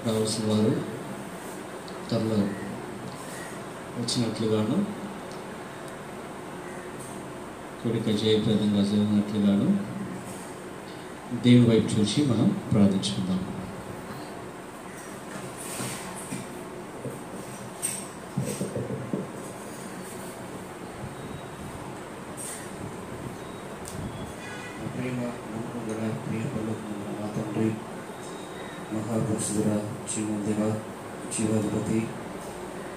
రావాల్సిన వారు త్వరలో వచ్చినట్లుగాను, కూడిక జయప్రదంగా జరిగినట్లుగాను దేవుని వైపు చూసి మనం ప్రార్థించుకుందాం. ప్రేమ నమ్మకం గల ప్రియ పరలోకమందున్న మా తండ్రి, మహాపరిశుద్ధుడా, జీవదేవా, జీవాధిపతి,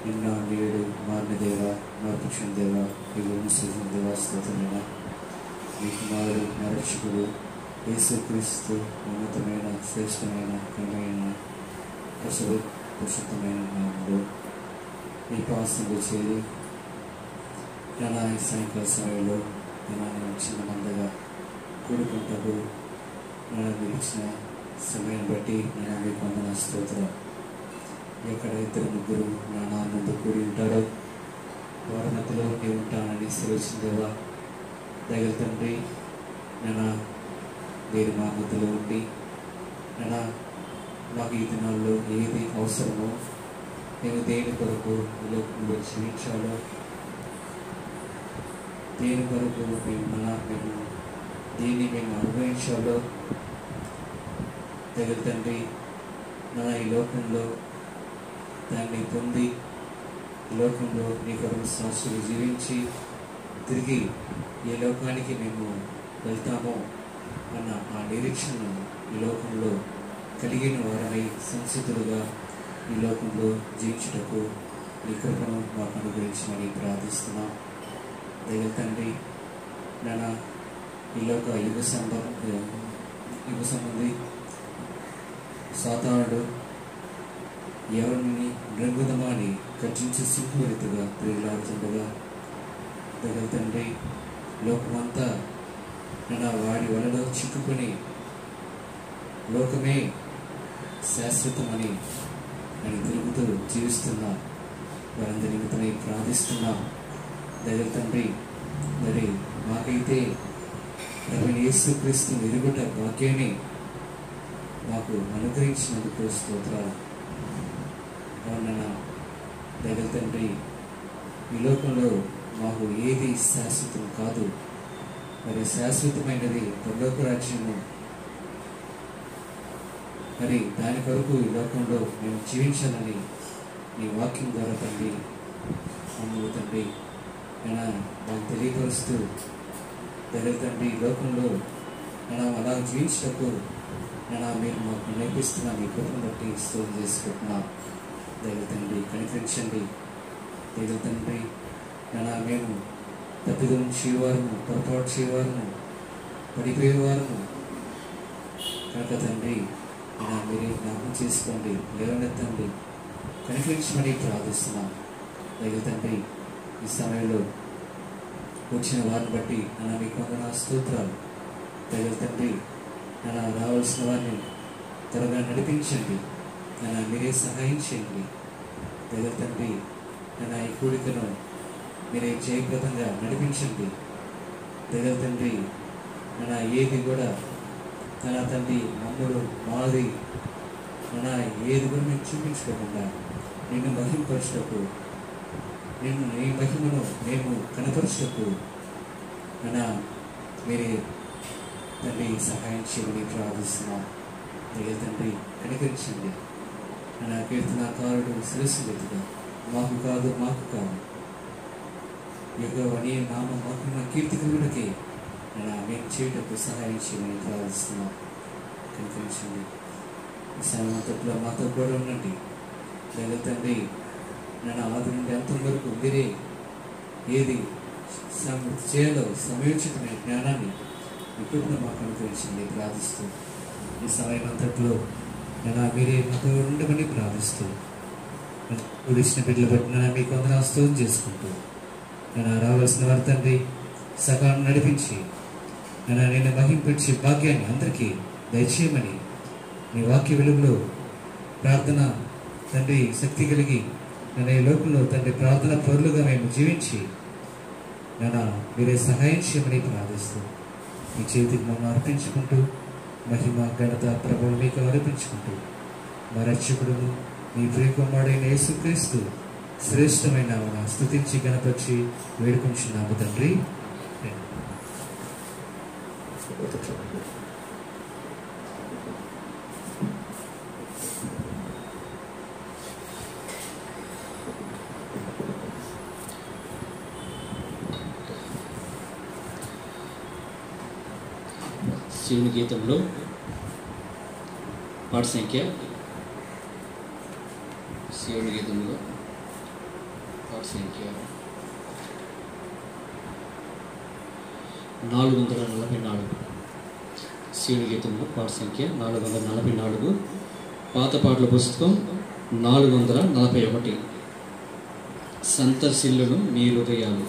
నిన్న నేడు మారిన దేవ, మార్పుక్షణ దేవ, యుగము సృజన దేవ, స్తోత్రమైన మీ కుమారుడు మా రక్షకుడు యేసుక్రీస్తు ఉన్నతమైన శ్రేష్టమైన ఘనమైన పరిశుద్ధమైన నామములో మీ పాసంలో చేరి నా సాయంకాల సమయంలో నేను చిన్న మందగా కూడుకుంటూ మీరు ఇచ్చిన సమయాన్ని బట్టి నేను మీకు వందన స్తోత్రం. ఎక్కడ ఇద్దరు ముగ్గురు నా నాన్నందు కూడి ఉంటాడో వారి మధ్యలో నేను ఉంటానని సెలవుచిందేవా. దయగల తండ్రి, నేను మీరు మా మధ్యలో ఉండి మాకు ఈ దినాల్లో ఏది అవసరమో, మేము దేని కొరకు లోకంలో జీవించాలో, దేని కొరకు మేము దీన్ని మేము అనుభవించాలో, దగ్గర తండ్రి ఈ లోకంలో దాన్ని పొంది ఈ లోకంలో నీ కొరకు సంవత్సరాలు జీవించి తిరిగి ఏ లోకానికి మేము వెళ్తామో అన్న ఆ నిరీక్షణను ఈ లోకంలో కలిగిన వారమై సంసిద్ధులుగా ఈ లోకంలో జీవించుటకు నీ కృపను మాకు అనుగ్రహించమని ప్రార్థిస్తున్నాం. దగ్గర తండ్రి ఈ లోక యుగ సంబంధి సాతానుడు ఎవరిని మృంగుదమాని గర్జించి సింహరీతిగా తిరిగిలాడుతుండగా, దగ్గర తండ్రి లోకమంతా వాడి వలలో చిక్కుకొని లోకమే శాశ్వతమని నేను తిరుగుతూ జీవిస్తున్నా వారందరి నిమిత్తమై ప్రార్థిస్తున్నా. దగ్గర తండ్రి, మరి మాకైతే ప్రభువైన యేసుక్రీస్తు ఎరుగుట భాగ్యాన్ని మాకు అనుగ్రహించినందుకు స్తోత్రాలు. అవునన్నా దగ్గర తండ్రి, ఈ లోకంలో మాకు ఏది శాశ్వతం కాదు. మరి శాశ్వతమైనది పరలోక రాజ్యము. మరి దాని కొరకు ఈ లోకంలో మేము జీవించాలని నీ వాక్యం ద్వారా తండ్రి మమ్మల్ని తండ్రి మాకు తెలియపరుస్తూ, దగ్గర తండ్రి ఈ లోకంలో అలా జీవించటకు మీరు మాకు నేర్పిస్తున్న మీ కృపను బట్టి స్తోత్రం చేసుకుంటున్నా. దగ్గర తండ్రి కనికరించండి. దగ్గర తండ్రి మేము తప్పిదం చేయవారము, పొరపాటు చేయవారము, పడిపోయేవారము కనుక తండ్రి మీరే జ్ఞాపకం చేసుకోండి, లేవనెత్తండి, కనికరించమని ప్రార్థిస్తున్నాం. దగ్గర తండ్రి ఈ సమయంలో వచ్చిన వారిని బట్టి మీకు వందన స్తోత్రాలు. దగ్గర తండ్రి రావాల్సిన వారిని త్వరగా నడిపించండి, మీరే సహాయం చేయండి. దగ్గర తండ్రి ఈ కూడికను మీరే జయప్రదంగా నడిపించండి. దగ్గర తండ్రి ఏది కూడా తండ్రి మమ్మల్ని మాది ఏది కూడా మేము చూపించుకోకుండా నిన్ను మహింపరచటకు, నిన్ను నీ మహిమను మేము కనపరచటకు మీరే తండ్రి సహాయం చేయమని ప్రార్థిస్తున్నాం. దగ్గర తండ్రి కనికరించండి. కీర్తనాకారుడు శిరస్సు ఎత్తుగా మాకు కాదు యెహోవా నీ నామ మహిమ కీర్తికులకి మేము చేయటకు సహాయం చేయమని ప్రార్థిస్తున్నాం. కనికరించండి. ఈ సమయంలో మాతో కూడా ఉండండి. దగ్గర తండ్రి ఆది నుండి అంతం వరకు మీరే ఏది చేయాలో సమయోచితమైన జ్ఞానాన్ని ఇప్పుడు మాకు అనుగ్రహించండి ప్రార్థిస్తూ, ఈ సమయం అంతట్లో మీరే మాతో ఉండమని ప్రార్థిస్తూ, ఉడిసిన బిడ్డలు బట్టి మీకు వందనాలు స్తోత్రం చేసుకుంటూ రావాల్సిన వారి తండ్రి సకాలం నడిపించి నేను మహింపించే భాగ్యాన్ని అందరికీ దయచేయమని నీ వాక్య వెలుగులో ప్రార్థన తండ్రి శక్తి కలిగి ఈ లోకంలో తండ్రి ప్రార్థన పరులుగా మేము జీవించి మీరే సహాయం చేయమని ప్రార్థిస్తూ మీ చేతికి మమ్మల్ని అర్పించుకుంటూ మహిమ ఘనత ప్రభువు మీకు అర్పించుకుంటూ మా రక్షకుడును మీ ప్రియకుమారుడైన యేసుక్రీస్తు శ్రేష్టమైన నామమున స్తుతించి గణపరిచి వేడుకొంచున్నాము తండ్రి. శివుని గీతంలో పాట సంఖ్య, శివుని గీతంలో పాట సంఖ్య 444. శివుని గీతంలో పాట సంఖ్య 444. పాత పాటల పుస్తకం 441. సంతర్శిల్లును మీ హృదయాలు.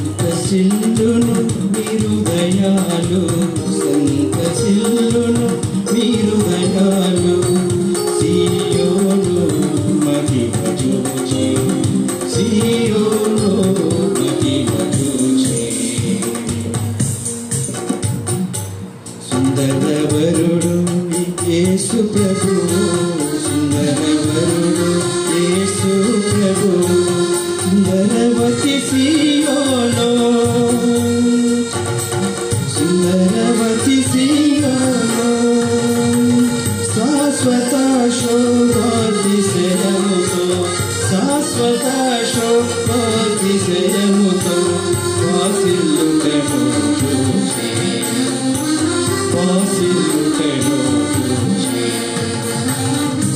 సంతసిల్లును మీ హృదయాలు, సంతసిల్లును మీ హృదయాలు, సీయోను మహిమ చూచి, సీయోను మహిమ చూచి. సుందరవరుడు యేసు ప్రభువు, సుందరవరుడు యేసు ప్రభువు, సుందరవతి సీయోను, సుందరవతి సీయోను, శాశ్వత శోభాతిశయముతో, శాశ్వత శోభాతిశయముతో వాసిల్లుటను చూచి, వాసిల్లుటను చూచి.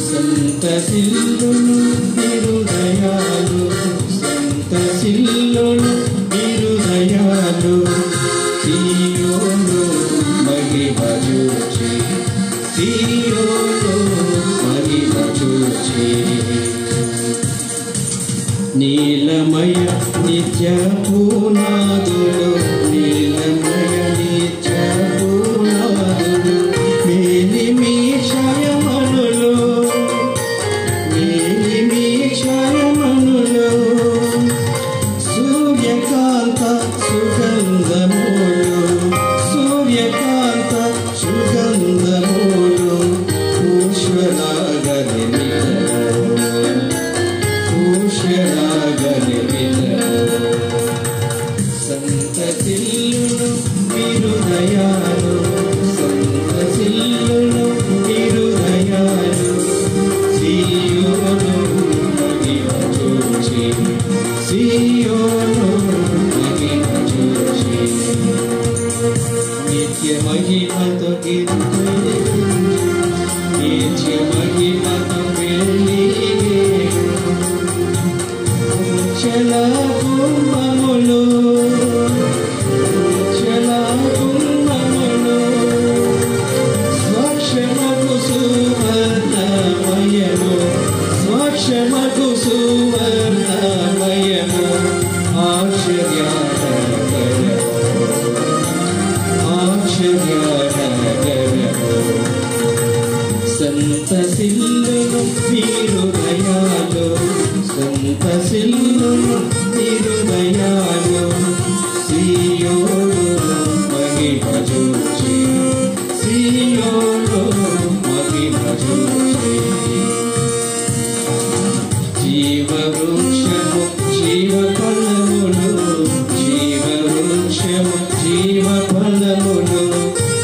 సంతసిల్లును మీ హృదయాలు, సంతసిల్లును మీ హృదయాలు, సీయోను మహిమ చూచి, సీయోను మహిమ చూచి. నీలమయ నిత్య పూనాదులు, నీలమయ నిత్య పూనాదులు, మేలిమి క్షయమనులు, మేలిమి క్షయమనులు, సూర్యకాంత సుగంధములు, సూర్యకాంత సుగంధములు, పుష్పరాగని పుష్పరాగని సంతసిల్లును మీ హృదయాలు, సంతసిల్లును మీ హృదయాలు, సీయోను మహిమ చూచి, సీయోను మహిమ చూచి. నిత్య మహిమతో కీర్తనలు, నిత్య మహిమతో వెలిగేను చల కుంభములు, చల కుంభములు, స్వక్షమకు సువర్ణమయము, స్వక్షమకు సువర్ణమయము, ఆశ్చర్యకరము, ఆశ్చర్యకరము. సంతసిల్లును మీ హృదయాలు, సంతసిల్లును మీ హృదయాలు, సీయోను మహిమ చూచి, సీయోను మహిమ చూచి. జీవవృక్షము జీవఫలములు, జీవవృక్షము జీవఫలములు,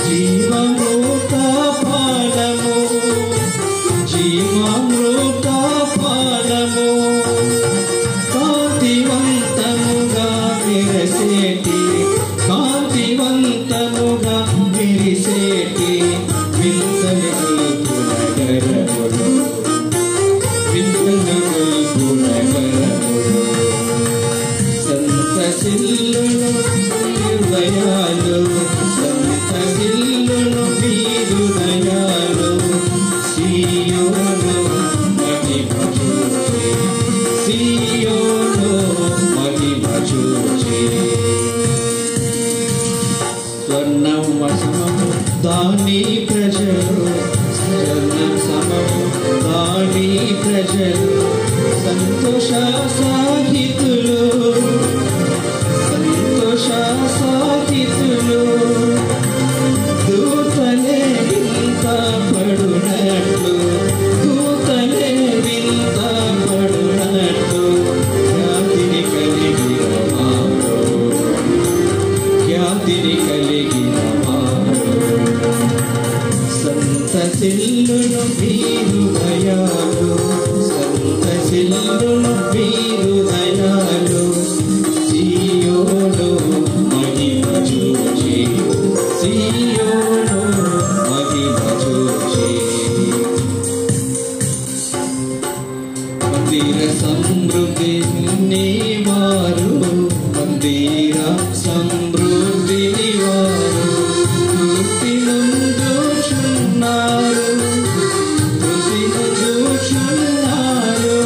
జీవమృత ఫలము, జీవమృత ఫలము, సాహితులు సంతోష సాహితులు దూతలే వింత పడునట్లు దూతలే వింత పడునట్లు ఖ్యాతిని కలిగిన వారు ఖ్యాతిని కలిగిన వారు సంతసిల్లును వీరు దయాలు సంతసిల్లును వీరు దయాలు సీయోను మహిమ చూచి సీయోను మహిమ చూచి మందిర సమృద్ధి వారు మందిర సమృద్ధి వారు వృత్తి నుంచున్నారు వృత్తి నుంచున్నారు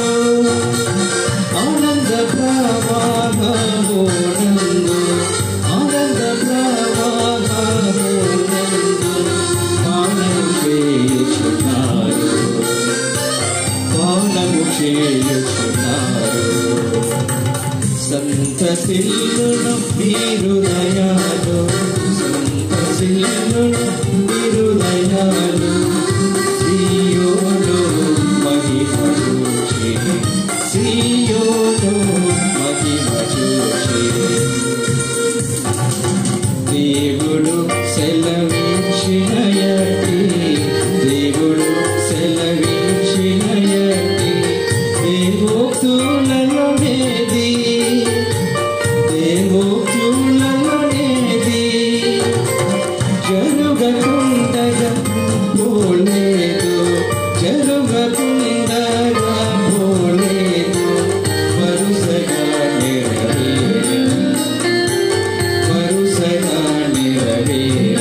ఆనంద ప్రవాహమునందు ఆనంద ప్రవాహమునందు పానము చేయుచున్నారు పానము చేయుచున్నారు సంతసిల్లును వీరు దయాలు సంతసిల్లును వీరు దయాలు సీయోను మహిమ చూచి సీయోను మహిమ చూచి దేవుడు సెలవించినయటి దేవుడు సెలవించినయటి దేవోక్తులలోనేది దేవోక్తులలోనేది జరుగకుండగా పోలేదు జరుగకుండగా పోలేదు వరుసగా నెరవేర వరుసగా నెరవేర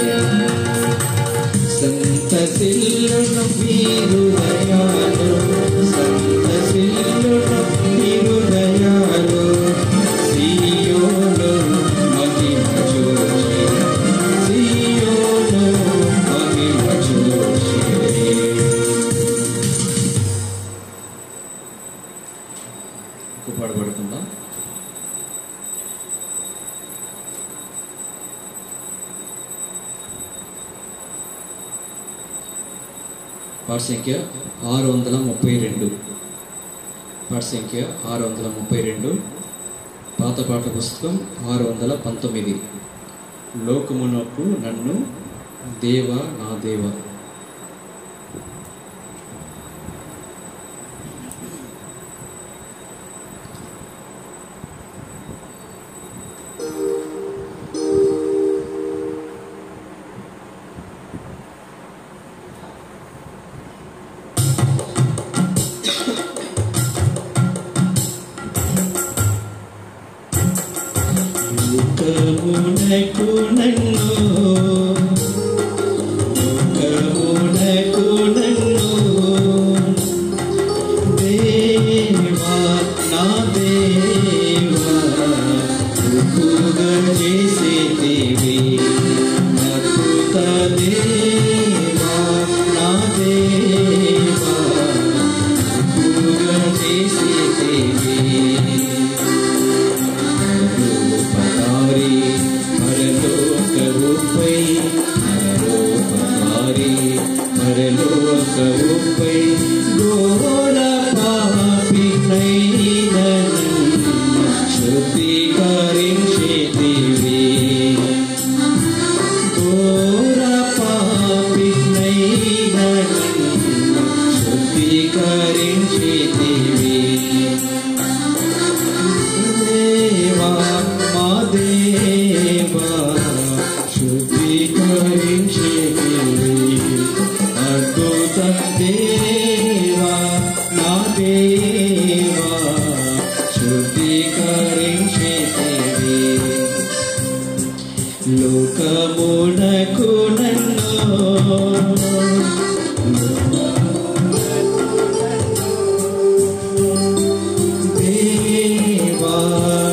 సంతసిల్లును వీరు దయాలు సంతసిల్లును వీరు దయాలు సీయోను మహిమ చూచి సీయోను మహిమ చూచి పాడబడుతుందా? పాట సంఖ్య 632 పాట సంఖ్య 632 పాత పాట పుస్తకం 619 లోకమునకు నన్ను దేవ నా దేవ లోకమునకు నన్ను లోకమునకు నన్ను దేవా నా దేవా ఉప్పుగా చేసేటివి అద్భుత దేవా నా దేవా ఉప్పుగా చేసేటివి పరలోకముపై పరలోకముపై ఘోర పాపినైన శుద్ధీకరించేటివి ఘోర పాపినైన శుద్ధీకరించేటివి దేవా మా దేవా శుద్ధీకరించేటివి అద్భుత దేవా నా దేవా శుద్ధీకరించేటివి లోకమునకు నన్ను దేవా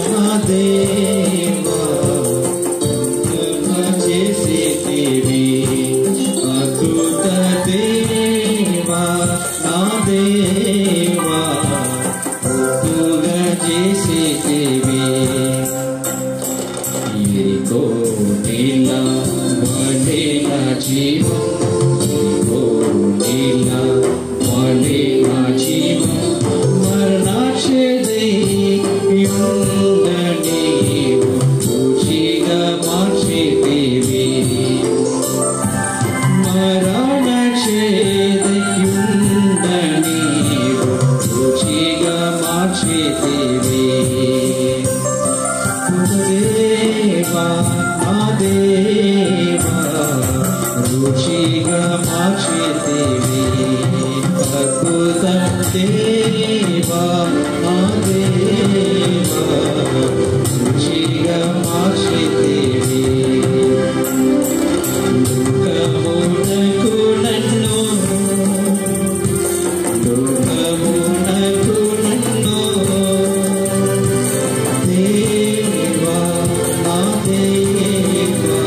నా దేవా చేసేటివి అద్భుత దేవా నా దేవా చేసేవి ఎరికో నీల వలె నా జీవం ఎరికో నీల వలె నా జీవం మరణాక్షేదై యుండని రుచిగా మార్చేవి మరణాక్షేదై యుండని రుచిగా మార్చేవి దేవా నా దేవా రుచిగా మార్చేవి అద్భుతం దేవా నా దేవా రుచిగా మార్చేవి లోకమునకు నన్ను దేవా నా దేవా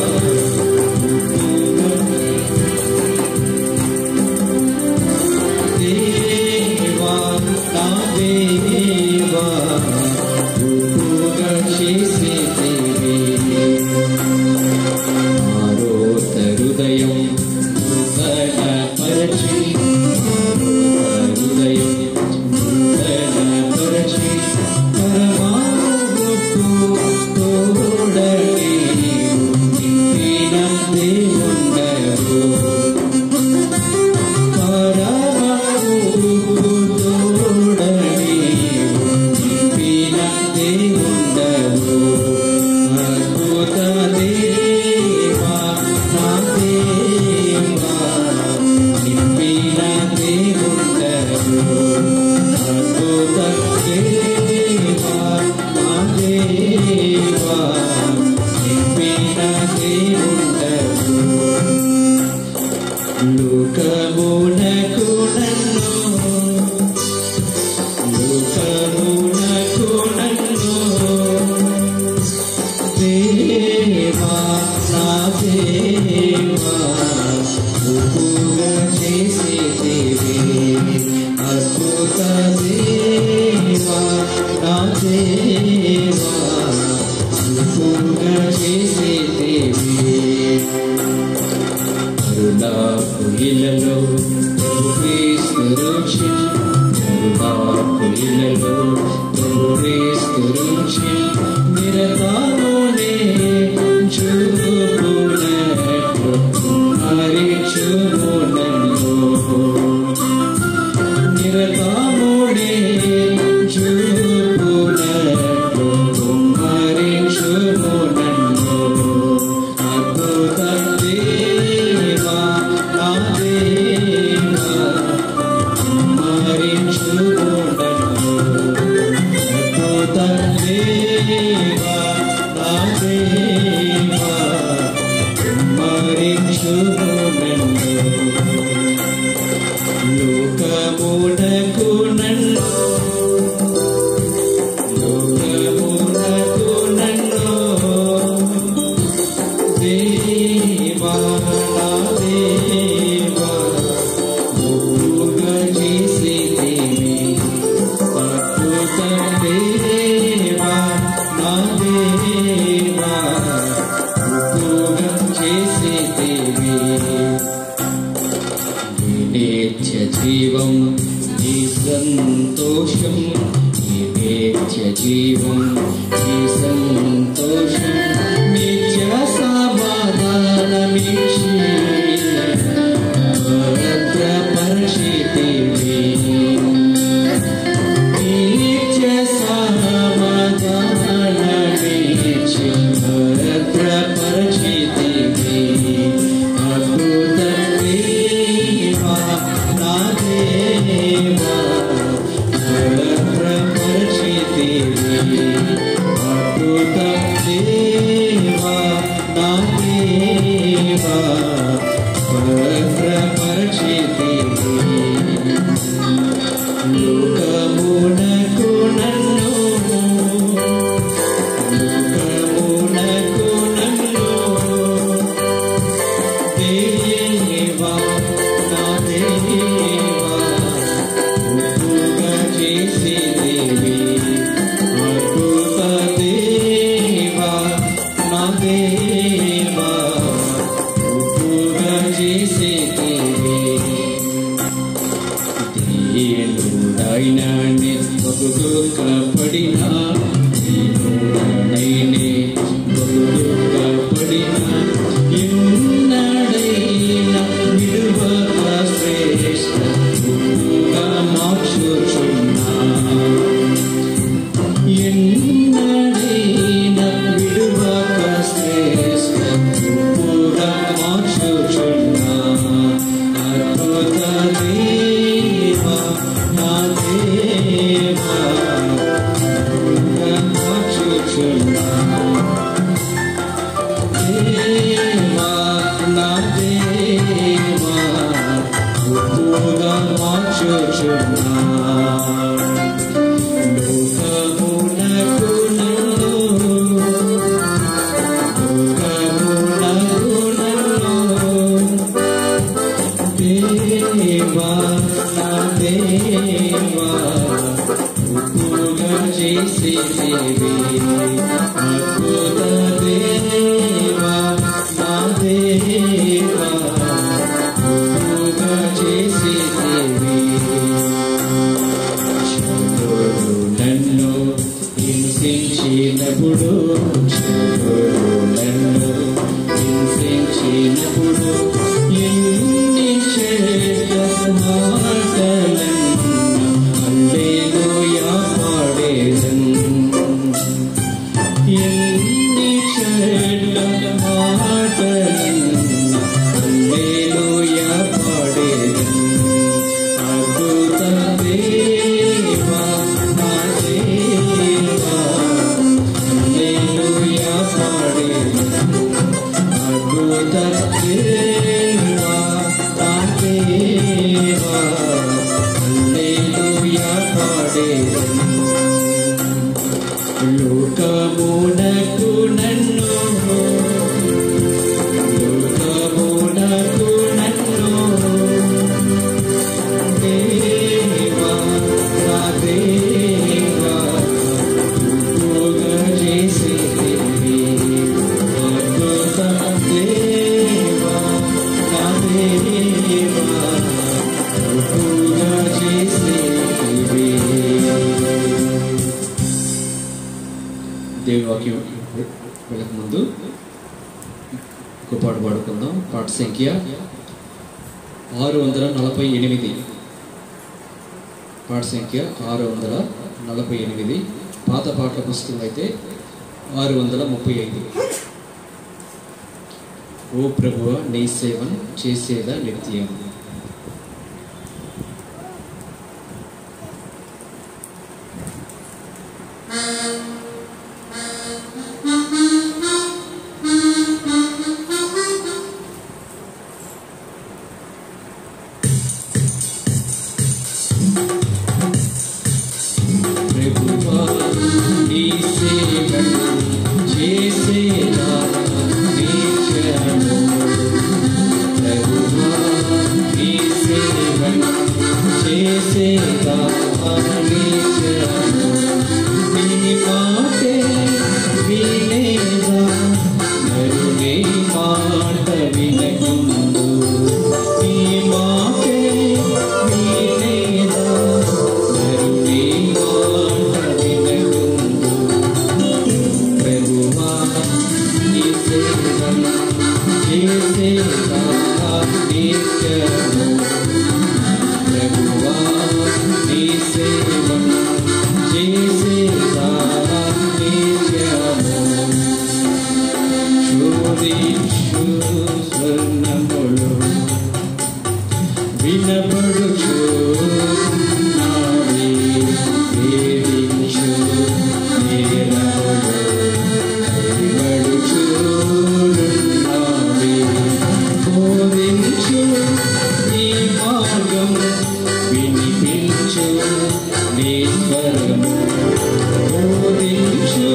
దేవా నా దేవా రూపుగా చేసేవి ఆరోత హృదయం నూతనపరచి హృదయం నూతనపరచి పరమాత్మకు తోడని నింపిన దేవుండవు పరమాత్మకు తోడని నింపిన దేవుండవు అద్భుత దేవా నా దేవా నింపిన దేవుండవు అద్భుత దేవా నా దేవా నింపిన దేవుండవు లోకమునకు నన్ను దేవా నా దేవా రూపుగా చేసేవి అద్భుత దేవా నా దేవా రూపుగా చేసేవి కరుణాకు ఇలలో క్రీస్తు రుచి కరుణాకు ఇలలో క్రీస్తు రుచి నిరతామునే చూపునట్లు హరిచునను నిరతామునే చూపునట్లు హరిచునను అద్భుత దేవా నా దేవా హరిచునను అద్భుత దేవా నా దేవా హరిచునను లోకమునకు నన్ను దేవా నా దేవా రూపుగా చేసేవి అద్భుత దేవా నా దేవా రూపుగా చేసేవి నిత్య జీవం ఈ సంతోషం నిత్య జీవం ఈ సంతోషం నిత్య సమాధానమిచ్చి భద్రపరిచితివి నిత్య సమాధానమిచ్చి భద్రపరిచితివి అద్భుత దేవా నా దేవా భద్రపరిచితివి అద్భుత దేవా నా దేవా భద్రపరిచితివి లోకమునకు నన్ను దేవా నా దేవా రూపుగా చేసేవి అద్భుత దేవా నా దేవా గొప్పగా చేసేవి. శత్రువులు నన్ను హింసించినప్పుడు ఎన్ని చెడ్డ మాటలన్నా హల్లెలూయా పాడేదన్. ఎన్ని చెడ్డ మాటలన్నా హల్లెలూయా పాడేదన్. అద్భుత దేవా నా దేవా హల్లెలూయా పాడేదన్. అద్భుత దేవా నా దేవా హల్లెలూయా పాడేదన్. లోకమునకు నన్ను దేవా నా దేవా గొప్పగా చేసేవి. అద్భుత దేవా నా దేవా గొప్పగా చేసేవి. దేవుని వాక్యం వెళ్ళక ముందు ఒక పాట పాడుకుందాం. పాట సంఖ్య 648. పాట సంఖ్య 648. పాత పాటల పుస్తకం అయితే 635. ఓ ప్రభువా నీ సేవను చేసేదా నిత్యం. ప్రభువా నీ సేవను చేసేదా నిత్యము. ప్రభువా నీ సేవను చేసేదా నిత్యము. నీ మాటే వినేదా నరుని మాట వినకుందు. నీ మాటే వినేదా నరుని మాట వినకుందు. ప్రభువా నీ సేవను చేసేదా నిత్యము. ప్రభువా నీ సేవను చేసేదా నిత్యము. శోధించు స్వర్ణములు వినబడుచున్నావి. వేధించు నేరములు వినబడుచున్నావి. బోధించు నీ మార్గం వినిపించు నీ స్వరము. బోధించు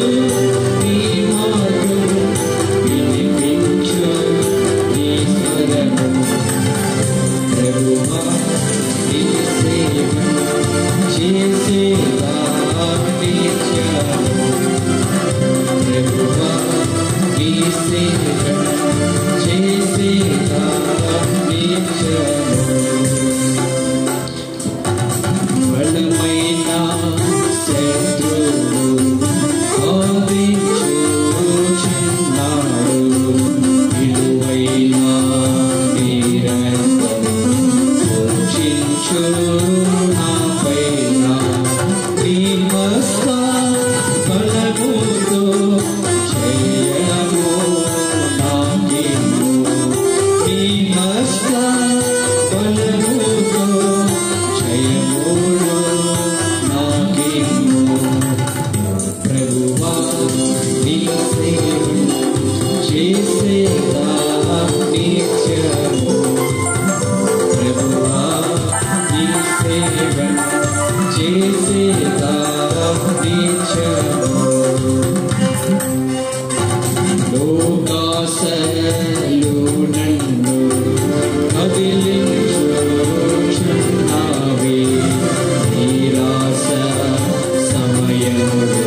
నీ మార్గం వినిపించు నీ స్వరము. ప్రభువా నీ సేవను చేసేదా నిత్యము. ప్రభువా నీ సేవను చేసేదా నిత్యము. బలమైన శత్రువు బాధించుచున్నాడు. విలువైన నిరంతరం దూషించు నాపైన. నీ హస్త బలముతో జయము నాకిమ్ము. నీ హస్త బలముతో జయమును నాకిమ్ము. ప్రభువా నీ సేవను చేసేదా నిత్యము. ప్రభువా నీ సేవను చేసేదా నిత్యము. లోకాశలు నన్ను కదిలించుచున్నావి. నిరాశ సమయములో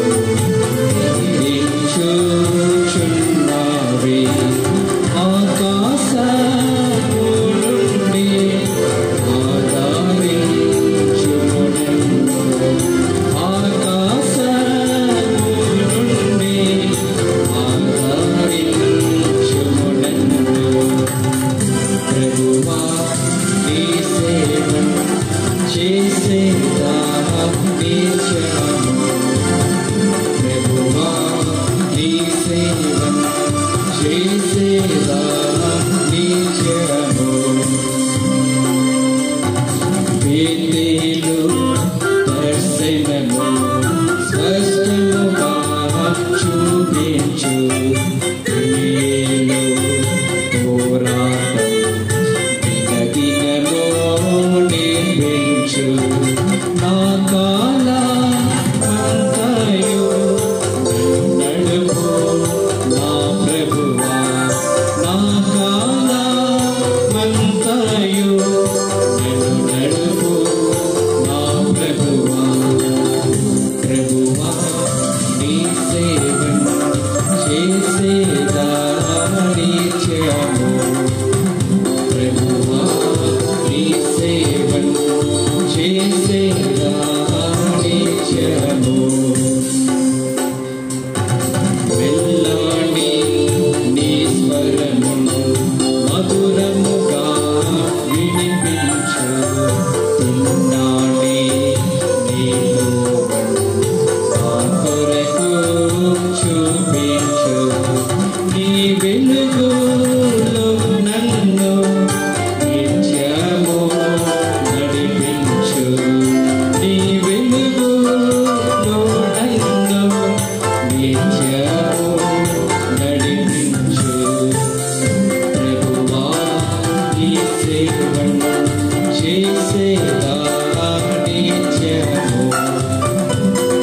నిత్యము నడిపించు ప్రభువా నీ సేవను చేసేదా నిత్యము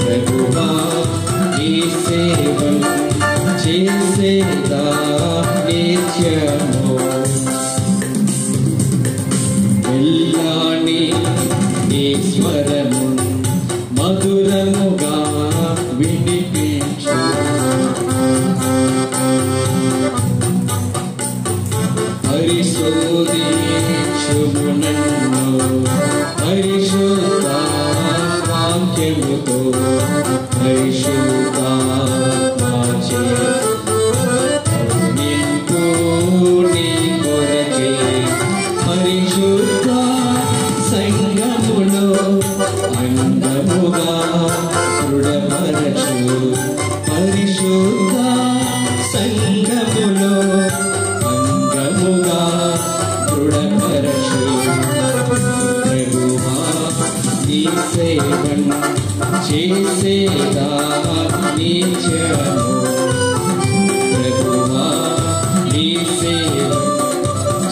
ప్రభువా నీ సేవను చేసేదా నిత్యము ఎల్లాని నీ స్వరము మధురముగా వినిపించు పరిశోధించుము నన్ను పరిశుద్ధ వాక్యముతో పరిశుద్ధ నింపు నీ కొరకే పరిశుద్ధ సంగములో అంగముగా దృఢపరచు పరిశుద్ధ సంగములో అంగముగా దృఢపరచు ప్రభువా నీ సేవను చేసేదా నిత్యము ప్రభువా నీ సేవను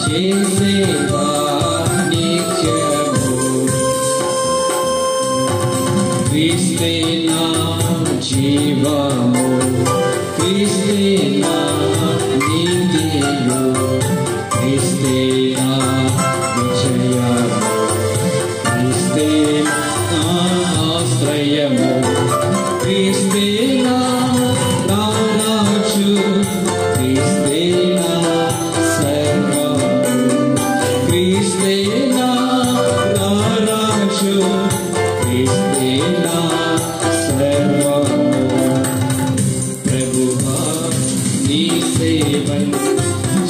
చేసేదా నిత్యము క్రీస్తే నా జీవము క్రీస్తే నా నీతియు క్రీస్తే నా విజయము క్రీస్తే నా ఆశ్రయము క్రీస్తే నా రాజు క్రీస్తే నా సర్వము క్రీస్తే నా రాజు క్రీస్తే నా సర్వము ప్రభువా నీ సేవను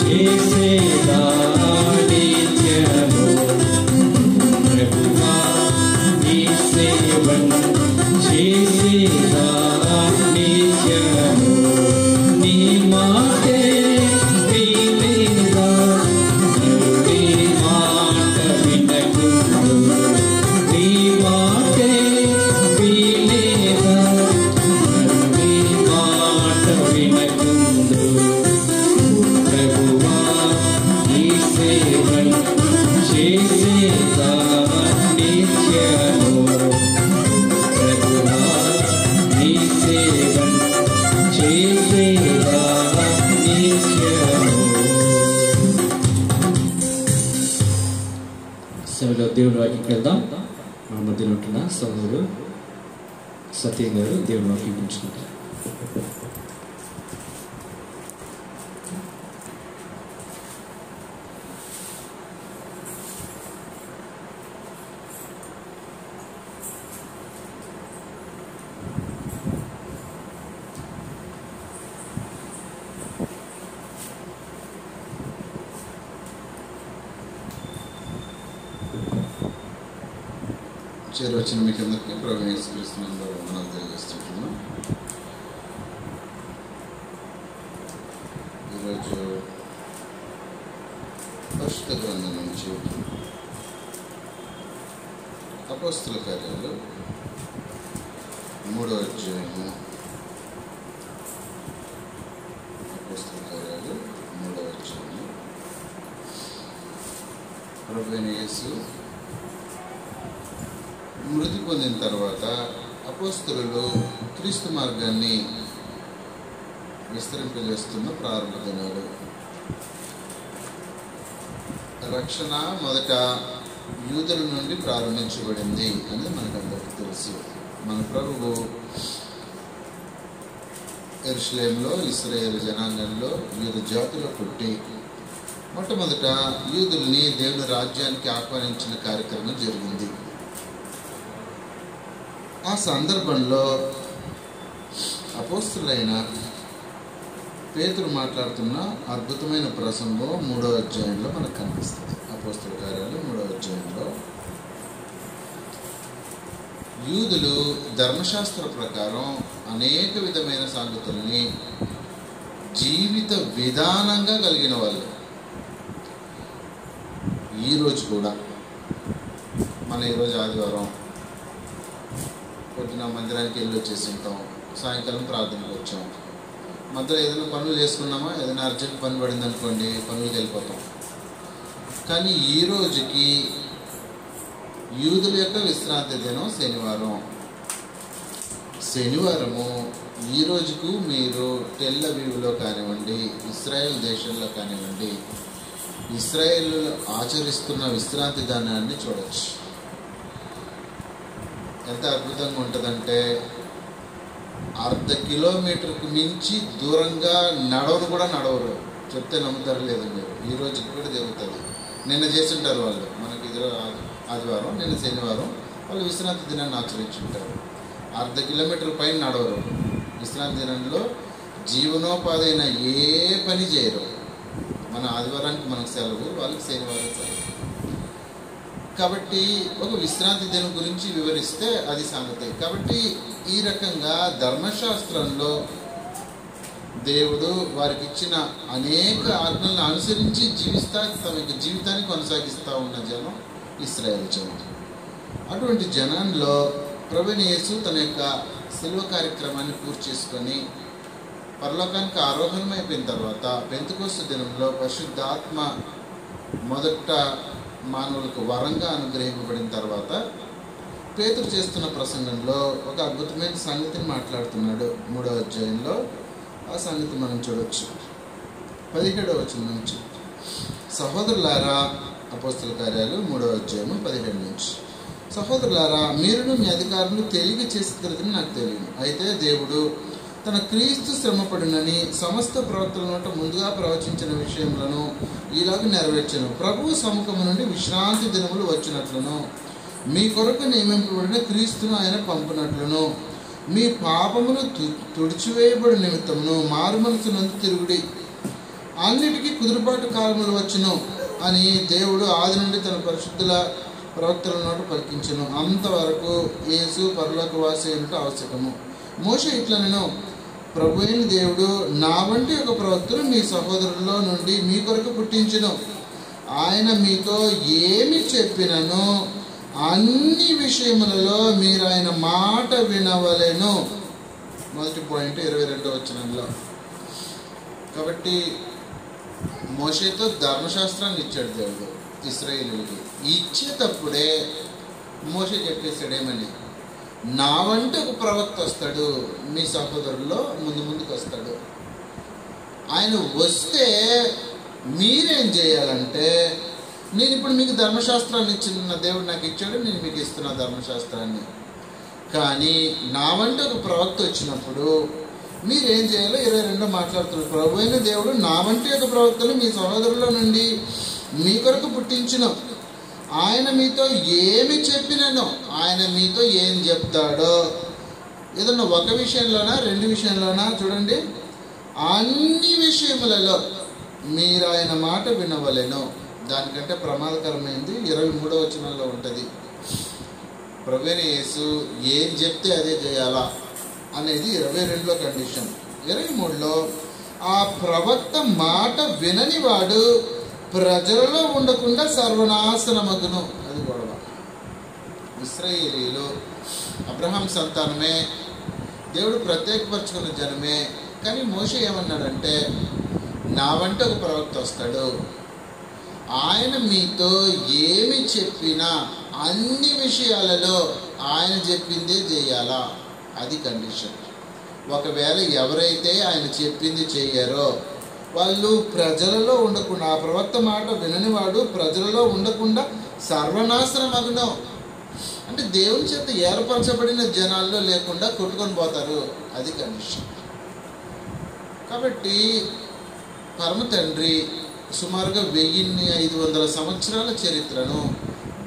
చేసేదా నిత్యము ప్రభువా నీ సేవను చేసేదా నిత్యము నీ మాటే వినేదా నీ మాట వినకుండు నీ మాటే వినేదా నీ మాట వినకుండు ప్రభువా నీ సేవను చేసేదా నిత్యము ప్రభువా నీ సేవను చేసేదా నిత్యము. సభలో దేవుని వాక్యకి వెళ్దాం. మన మధ్యలో ఉంటున్న సోదరుడు సత్యం గారు దేవుని వాక్యం ఉంచుకుంటారు. చేరవచ్చిన మీకు అందరికీ ప్రభువైన యేసుక్రీస్తు నామములో వందనాలు తెలియజేస్తున్నాను. ఈరోజు పరిశుద్ధ గ్రంథం నుంచి అపోస్తలుల కార్యాలు 3వ అధ్యాయము అపోస్తలుల కార్యాలు 3వ అధ్యాయము ప్రభువైన యేసు మృతి పొందిన తర్వాత అపోస్తలులు క్రీస్తు మార్గాన్ని విస్తరింపజేస్తున్న ప్రారంభ దినాలు. రక్షణ మొదట యూదుల నుండి ప్రారంభించబడింది అని మనకందరికీ తెలుసు. మన ప్రభువు యెరూషలేములో ఇశ్రాయేలు జనాంగంలో యూదు జాతిలో పుట్టి మొట్టమొదట యూదుల్ని దేవుని రాజ్యానికి ఆహ్వానించిన కార్యక్రమం జరిగింది. ఆ సందర్భంలో అపోస్తలులైన పేతురు మాట్లాడుతున్న అద్భుతమైన ప్రసంగం 3వ అధ్యాయంలో మనకు కనిపిస్తుంది. అపోస్తలుల కార్యాలు 3వ అధ్యాయంలో యూదులు ధర్మశాస్త్ర ప్రకారం అనేక విధమైన సంగతుల్ని జీవిత విధానంగా కలిగిన వాళ్ళు. ఈరోజు కూడా మన ఈరోజు ఆదివారం పొద్దున మందిరానికి వెళ్ళి వచ్చేసి ఉంటాం, సాయంకాలం ప్రార్థనకు వచ్చాం. మధ్యలో ఏదైనా పనులు చేసుకున్నామా, ఏదైనా అర్జెంట్ పని పడింది అనుకోండి, పనులకు వెళ్ళిపోతాం. కానీ ఈ రోజుకి యూదుల యొక్క విశ్రాంతి దినం శనివారము ఈ రోజుకు మీరు టెల్ అవీవ్లో కానివ్వండి, ఇస్రాయేల్ దేశంలో కానివ్వండి, ఇస్రాయేల్ ఆచరిస్తున్న విశ్రాంతి దినాన్ని చూడవచ్చు. ఎంత అద్భుతంగా ఉంటుందంటే అర్ధ కిలోమీటర్కు మించి దూరంగా నడవరు. చెప్తే నమ్ముతారు లేదు మీరు. ఈ రోజుకి కూడా జరుగుతుంది. నిన్న చేస్తుంటారు వాళ్ళు, మనకి ఇది ఆదివారం, నిన్న శనివారం, వాళ్ళు విశ్రాంతి దినాన్ని ఆచరించుంటారు. అర్ధ కిలోమీటర్ పైన నడవరు. విశ్రాంతి దినంలో జీవనోపాధి అయిన ఏ పని చేయరు. మన ఆదివారానికి మనకు సెలవు, వాళ్ళకి శనివారం సెలవు. కాబట్టి ఒక విశ్రాంతి దినం గురించి వివరిస్తే అది సంగతి. కాబట్టి ఈ రకంగా ధర్మశాస్త్రంలో దేవుడు వారికి ఇచ్చిన అనేక ఆజ్ఞలను అనుసరించి తమ యొక్క జీవితాన్ని కొనసాగిస్తూ ఉన్న జనం ఇశ్రాయేలు జనం. అటువంటి జనంలో ప్రభువైన యేసు తన యొక్క శిలువ కార్యక్రమాన్ని పూర్తి చేసుకొని పరలోకానికి ఆరోహణమైపోయిన తర్వాత పెంతెకోస్తు దినంలో పరిశుద్ధాత్మ మొదట మానవులకు వరంగా అనుగ్రహింపబడిన తర్వాత పేతురు చేస్తున్న ప్రసంగంలో ఒక అద్భుతమైన సంగతిని మాట్లాడుతున్నాడు. 3వ అధ్యాయంలో ఆ సంగతి మనం చూడవచ్చు. 17వ వచనం నుంచి. సహోదరులారా, అపోస్తల కార్యాలు 3వ అధ్యాయము 17 నుంచి. సహోదరులారా, మీరును మీ అధికారులు తెలియ చేసేదని నాకు తెలియదు. అయితే దేవుడు తన క్రీస్తు శ్రమపడినని సమస్త ప్రవక్తల నోట ముందుగా ప్రవచించిన విషయములను ఈలాగ నెరవేర్చను. ప్రభువు సముఖము నుండి విశ్రాంతి దినములు వచ్చినట్లును, మీ కొరకు నియమింపబడిన క్రీస్తును ఆయన పంపునట్లును, మీ పాపమును తుడిచివేయబడి నిమిత్తమును మారు మనసునందు తిరుగుడి, అన్నిటికీ కుదురుబాటు కాలములు వచ్చును అని దేవుడు ఆది నుండి తన పరిశుద్ధుల ప్రవక్తల నోట పలికించెను. అంతవరకు యేసు పరలోకవాసి అయినట్టు ఆవశ్యకము. మోషే ఇట్లనెను, ప్రభు అయిన దేవుడు నా వంటి ఒక ప్రవక్తను మీ సహోదరుల్లో నుండి మీ కొరకు పుట్టించును. ఆయన మీతో ఏమి చెప్పినను అన్ని విషయములలో మీరు ఆయన మాట వినవలెను. మొదటి పాయింట్ 22వ వచనంలో. కాబట్టి మోషేతో ధర్మశాస్త్రాన్ని ఇచ్చాడు దేవుడు ఇశ్రాయేలుకి. ఇచ్చేటప్పుడే మోషే చెప్పేశాడు ఏమని, నా వంటి ఒక ప్రవక్త వస్తాడు, మీ సహోదరుల్లో ముందుకు వస్తాడు. ఆయన వస్తే మీరేం చేయాలంటే, నేను ఇప్పుడు మీకు ధర్మశాస్త్రాన్ని ఇచ్చిన దేవుడు నాకు ఇచ్చాడు, నేను మీకు ఇస్తున్నా ధర్మశాస్త్రాన్ని. కానీ నా వంటి ఒక ప్రవక్త వచ్చినప్పుడు మీరేం చేయాలో 22 మాట్లాడుతున్నారు. ప్రభు అయిన దేవుడు నా వంటి ఒక ప్రవక్తను మీ సహోదరుల నుండి మీ కొరకు పుట్టించును. ఆయన మీతో ఏమి చెప్పిననో, ఆయన మీతో ఏం చెప్తాడో, ఏదన్నా ఒక విషయంలోనా 2 విషయంలోనా చూడండి, అన్ని విషయములలో మీరు ఆయన మాట వినవలెను. దానికంటే ప్రమాదకరమైంది 23వ వచనంలో ఉంటుంది. ప్రభువైన యేసు ఏం చెప్తే అదే చేయాలా అనేది 22లో కండిషన్. 23లో ఆ ప్రవక్త మాట వినని వాడు ప్రజలలో ఉండకుండా సర్వనాశనమగును. అది గొడవ. ఇశ్రాయేలీలు అబ్రహాం సంతానమే, దేవుడు ప్రత్యేకపరచుకున్న జనమే. కానీ మోషే ఏమన్నాడంటే, నా వంటి ఒక ప్రవక్త వస్తాడు, ఆయన మీతో ఏమి చెప్పినా అన్ని విషయాలలో ఆయన చెప్పిందే చేయాలా. అది కండిషన్. ఒకవేళ ఎవరైతే ఆయన చెప్పింది చెయ్యారో వాళ్ళు ప్రజలలో ఉండకుండా, ఆ ప్రవక్త మాట వినని వాడు ప్రజలలో ఉండకుండా సర్వనాశనం అగును. అంటే దేవుని చేత ఏర్పరచబడిన జనాల్లో లేకుండా కొట్టుకొని పోతారు. అది కండిషన్. కాబట్టి పరమ తండ్రి సుమారుగా 1500 సంవత్సరాల చరిత్రను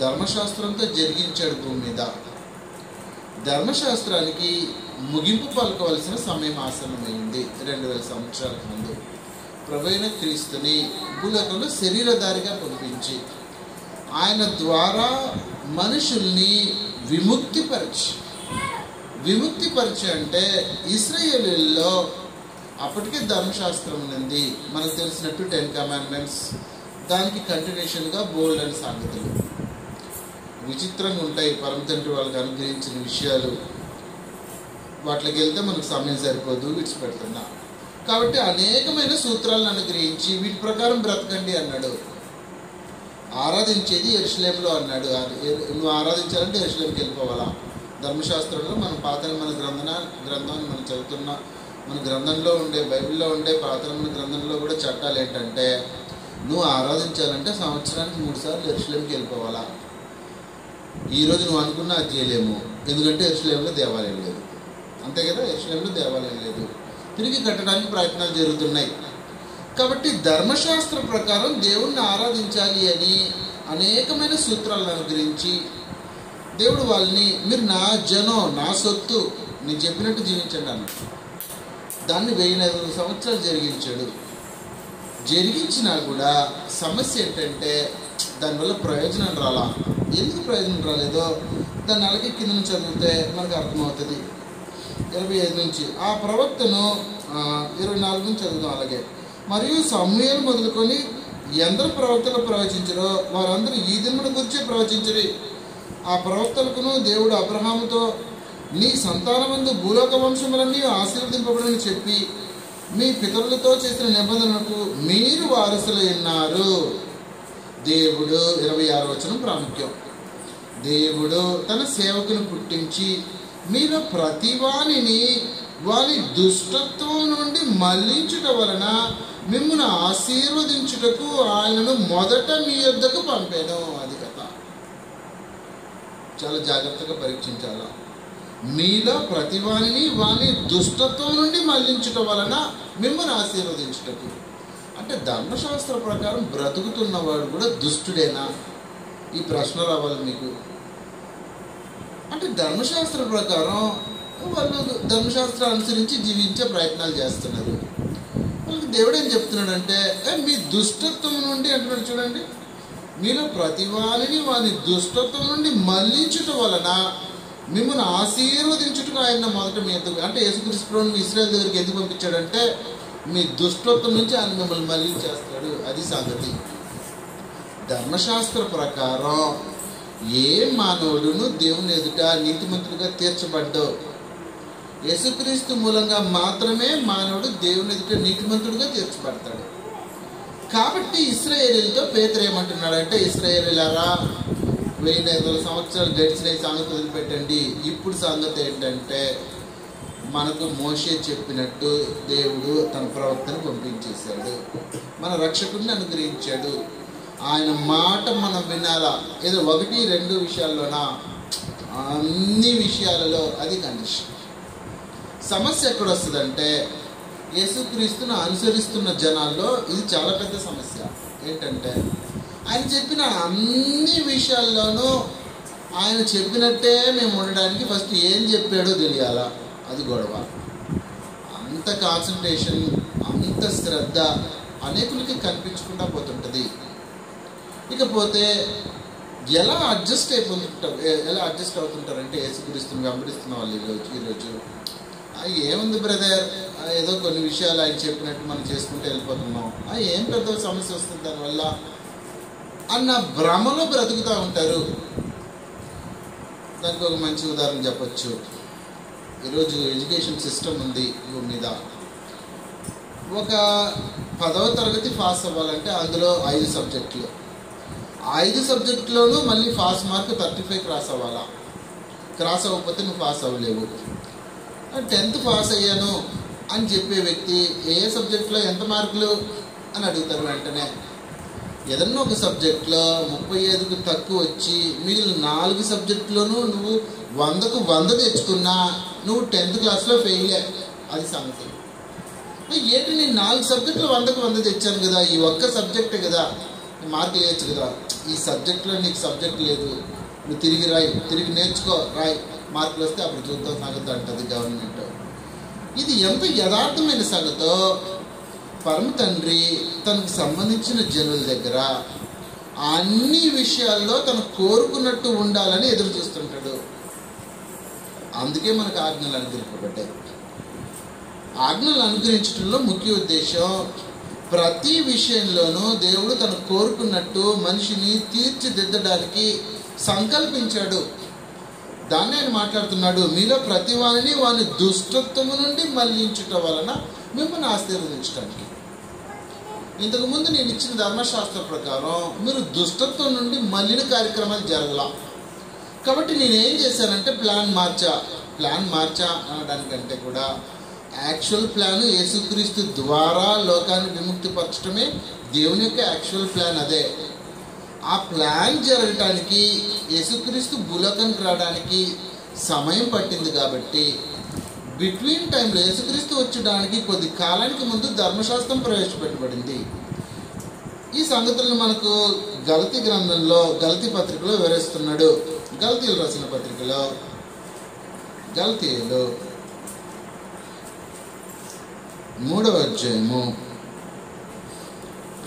ధర్మశాస్త్రంతో జరిగించాడు భూమి మీద. ధర్మశాస్త్రానికి ముగింపు పలకవలసిన సమయం ఆసన్నమైంది. 2000 సంవత్సరాల ముందు ప్రభువైన క్రీస్తుని భూలోకంలో శరీరధారిగా పంపించి ఆయన ద్వారా మనుషుల్ని విముక్తిపరిచి అంటే ఇశ్రాయేలీల్లో అప్పటికే ధర్మశాస్త్రం ఉంది. మనకు తెలిసినట్టు 10 కమాండ్మెంట్స్, దానికి కంటిన్యూషన్గా బోల్డ్ అని సంగతులు విచిత్రంగా ఉంటాయి. పరమ తండ్రి వాళ్ళకి అనుగ్రహించిన విషయాలు వాటికి వెళ్తే మనకు సమయం సరిపోదు, విడిచిపెడుతున్నా. కాబట్టి అనేకమైన సూత్రాలను అనుగ్రహించి వీటి ప్రకారం బ్రతకండి అన్నాడు. ఆరాధించేది యెరూషలేములో అన్నాడు. నువ్వు ఆరాధించాలంటే యెరూషలేంకి వెళ్ళిపోవాలా. ధర్మశాస్త్రంలో మన పాత నిబంధన గ్రంథాన్ని మనం చదువుతున్న మన గ్రంథంలో ఉండే, బైబిల్లో ఉండే పాత నిబంధన గ్రంథంలో కూడా చట్టాలు ఏంటంటే, నువ్వు ఆరాధించాలంటే సంవత్సరానికి 3 సార్లు యెరూషలేంకి వెళ్ళిపోవాలా. ఈరోజు నువ్వు అనుకున్నా అది చేయలేము, ఎందుకంటే యెరూషలేంలో దేవాలయం లేదు. అంతే కదా, యెరూషలేంలో దేవాలయం లేదు. తిరిగి కట్టడానికి ప్రయత్నాలు జరుగుతున్నాయి. కాబట్టి ధర్మశాస్త్ర ప్రకారం దేవుణ్ణి ఆరాధించాలి అని అనేకమైన సూత్రాలను అనుగ్రహించి దేవుడు వాళ్ళని, మీరు నా జనం, నా సొత్తు, నేను చెప్పినట్టు జీవించండి అన్నాడు. దాన్ని 1500 సంవత్సరాలు జరిగించినా కూడా సమస్య ఏంటంటే దానివల్ల ప్రయోజనం రాలా. ఎందుకు ప్రయోజనం రాలేదో దాన్ని అలాగే కింద నుంచి చదివితే మనకు అర్థమవుతుంది. 25 నుంచి ఆ ప్రవక్తను 24 నుంచి చదువుదాం. అలాగే, మరియు సమూయేలు మొదలుకొని ఎందరు ప్రవక్తలు ప్రవచించరో వారందరూ ఈ దినమును గురించి ప్రవచించరు. ఆ ప్రవక్తలకును దేవుడు అబ్రహాముతో, నీ సంతానమందు భూలోక వంశములన్నీ ఆశీర్వదింపబడని చెప్పి మీ పితరులతో చేసిన నిబంధనకు మీరు వారసులు ఉన్నారు. దేవుడు 26వ వచనం ప్రాముఖ్యం. దేవుడు తన సేవకుని పుట్టించి మీలో ప్రతి వానిని వారి దుష్టత్వం నుండి మళ్లించుట వలన మిమ్మల్ని ఆశీర్వదించుటకు ఆయనను మొదట మీ యొద్దకు పంపాను. అది కథ. చాలా జాగ్రత్తగా పరీక్షించాలా. మీలో ప్రతి వానిని వాని దుష్టత్వం నుండి మళ్లించుట వలన మిమ్మల్ని ఆశీర్వదించుటకు. అంటే ధర్మశాస్త్ర ప్రకారం బ్రతుకుతున్నవాడు కూడా దుష్టుడేనా? ఈ ప్రశ్న రావాలి మీకు. అంటే ధర్మశాస్త్ర ప్రకారం వాళ్ళు ధర్మశాస్త్రం అనుసరించి జీవించే ప్రయత్నాలు చేస్తున్నారు. వాళ్ళకి దేవుడు ఏం చెప్తున్నాడంటే, మీ దుష్టత్వం నుండి అంటున్నాడు చూడండి, మీలో ప్రతి వారిని వారి దుష్టత్వం నుండి మళ్లించుట వలన మిమ్మల్ని ఆశీర్వదించుటకు ఆయన మొదట మీ ఎందుకు, అంటే యేసుక్రీస్తుని ఇశ్రాయేలు దగ్గరికి ఎందుకు పంపించాడంటే మీ దుష్టత్వం నుంచి ఆయన మిమ్మల్ని మళ్లించేస్తాడు. అది సంగతి. ధర్మశాస్త్ర ప్రకారం ఏ మానవుడును దేవుని ఎదుట నీతిమంతుడిగా తీర్చబడ్డావు. యేసుక్రీస్తు మూలంగా మాత్రమే మానవుడు దేవుని ఎదుట నీతిమంతుడిగా తీర్చబడతాడు. కాబట్టి ఇశ్రాయేలీలతో పేతురు ఏమంటున్నాడంటే, ఇశ్రాయేలీలారా 1500 సంవత్సరాలు గడిచిన సంగతి వదిలిపెట్టండి. ఇప్పుడు సంగతి ఏంటంటే, మనకు మోషే చెప్పినట్టు దేవుడు తన ప్రవక్తను పంపించేశాడు, మన రక్షకుడిని అనుగ్రహించాడు. ఆయన మాట మనం వినాలా. ఏదో 1-2 విషయాల్లోనా, అన్ని విషయాలలో అది కండిషన్. సమస్య ఎక్కడ వస్తుందంటే, యేసుక్రీస్తును అనుసరిస్తున్న జనాల్లో ఇది చాలా పెద్ద సమస్య. ఏంటంటే, ఆయన చెప్పిన అన్ని విషయాల్లోనూ ఆయన చెప్పినట్టే మేము ఉండడానికి ఫస్ట్ ఏం చెప్పాడో తెలియాలా. అది గొడవ. అంత కాన్సన్ట్రేషన్, అంత శ్రద్ధ అనేకులకి కనిపించకుండా పోతుంటుంది. ఇకపోతే ఎలా అడ్జస్ట్ అవుతుంటారంటే యేసుక్రీస్తుని వెంబడిస్తున్న వాళ్ళు ఈరోజు ఏముంది బ్రదర్, ఏదో కొన్ని విషయాలు ఆయన చెప్పినట్టు మనం చేసుకుంటూ వెళ్ళిపోతున్నాం, ఏం పెద్ద సమస్య వస్తుంది దానివల్ల అన్న భ్రమలో బ్రతుకుతూ ఉంటారు. దానికి ఒక మంచి ఉదాహరణ చెప్పచ్చు. ఈరోజు ఎడ్యుకేషన్ సిస్టమ్ ఉంది భూమి మీద. ఒక 10వ తరగతి పాస్ అవ్వాలంటే అందులో 5 సబ్జెక్టులు, 5 సబ్జెక్టులోనూ మళ్ళీ పాస్ మార్క్ 35 క్రాస్ అవ్వాలా. క్రాస్ అవ్వకపోతే నువ్వు పాస్ అవ్వలేవు. 10th పాస్ అయ్యాను అని చెప్పే వ్యక్తి ఏ సబ్జెక్ట్లో ఎంత మార్కులు అని అడుగుతారు. వెంటనే ఏదన్నా ఒక సబ్జెక్ట్లో 35కు తక్కువ వచ్చి మిగిలిన 4 సబ్జెక్టులోనూ నువ్వు 100కు 100 తెచ్చుకున్నా నువ్వు 10th క్లాస్లో ఫెయిలే. అది సంగతి. ఏంటి, నేను 4 సబ్జెక్టులు 100కు 100 తెచ్చాను కదా, ఈ ఒక్క సబ్జెక్టే కదా మార్కులు వేయచ్చు కదా, ఈ సబ్జెక్టులో నీకు సబ్జెక్ట్ లేదు, నువ్వు తిరిగి రాయి, తిరిగి నేర్చుకో, రాయి, మార్కులు వస్తే అప్పుడు చూద్దాం సంగతి అంటుంది గవర్నమెంట్. ఇది ఎంత యథార్థమైన సంగతో పరమ తండ్రి తనకు సంబంధించిన జనుల దగ్గర అన్ని విషయాల్లో తను కోరుకున్నట్టు ఉండాలని ఎదురు చూస్తుంటాడు. అందుకే మనకు ఆజ్ఞలు అనుగ్రహింపబడ్డాయి. ఆజ్ఞలు అనుగ్రహించడంలో ముఖ్య ఉద్దేశం, ప్రతి విషయంలోనూ దేవుడు తను కోరుకున్నట్టు మనిషిని తీర్చిదిద్దడానికి సంకల్పించాడు. దాన్ని ఆయన మాట్లాడుతున్నాడు, మీలో ప్రతి వారిని వాని దుష్టత్వము నుండి మళ్లించుట వలన మిమ్మల్ని ఆశీర్వదించడానికి. ఇంతకుముందు నేను ఇచ్చిన ధర్మశాస్త్ర ప్రకారం మీరు దుష్టత్వం నుండి మళ్ళిన కార్యక్రమాలు జరగలా. కాబట్టి నేనేం చేశానంటే ప్లాన్ మార్చా అనడానికంటే కూడా యాక్చువల్ ప్లాన్ యేసుక్రీస్తు ద్వారా లోకాన్ని విముక్తిపరచడమే దేవుని యొక్క యాక్చువల్ ప్లాన్. అదే ఆ ప్లాన్ జరగటానికి యేసుక్రీస్తు భూలోకానికి రావడానికి సమయం పట్టింది. కాబట్టి బిట్వీన్ టైంలో యేసుక్రీస్తు వచ్చడానికి కొద్ది కాలానికి ముందు ధర్మశాస్త్రం ప్రవేశపెట్టబడింది. ఈ సంగతులను మనకు గలతీ గ్రంథంలో, గలతీ పత్రికలో వివరిస్తున్నాడు. గలతీలు రాసిన పత్రికలో, గలతీయులు 3వ అధ్యాయము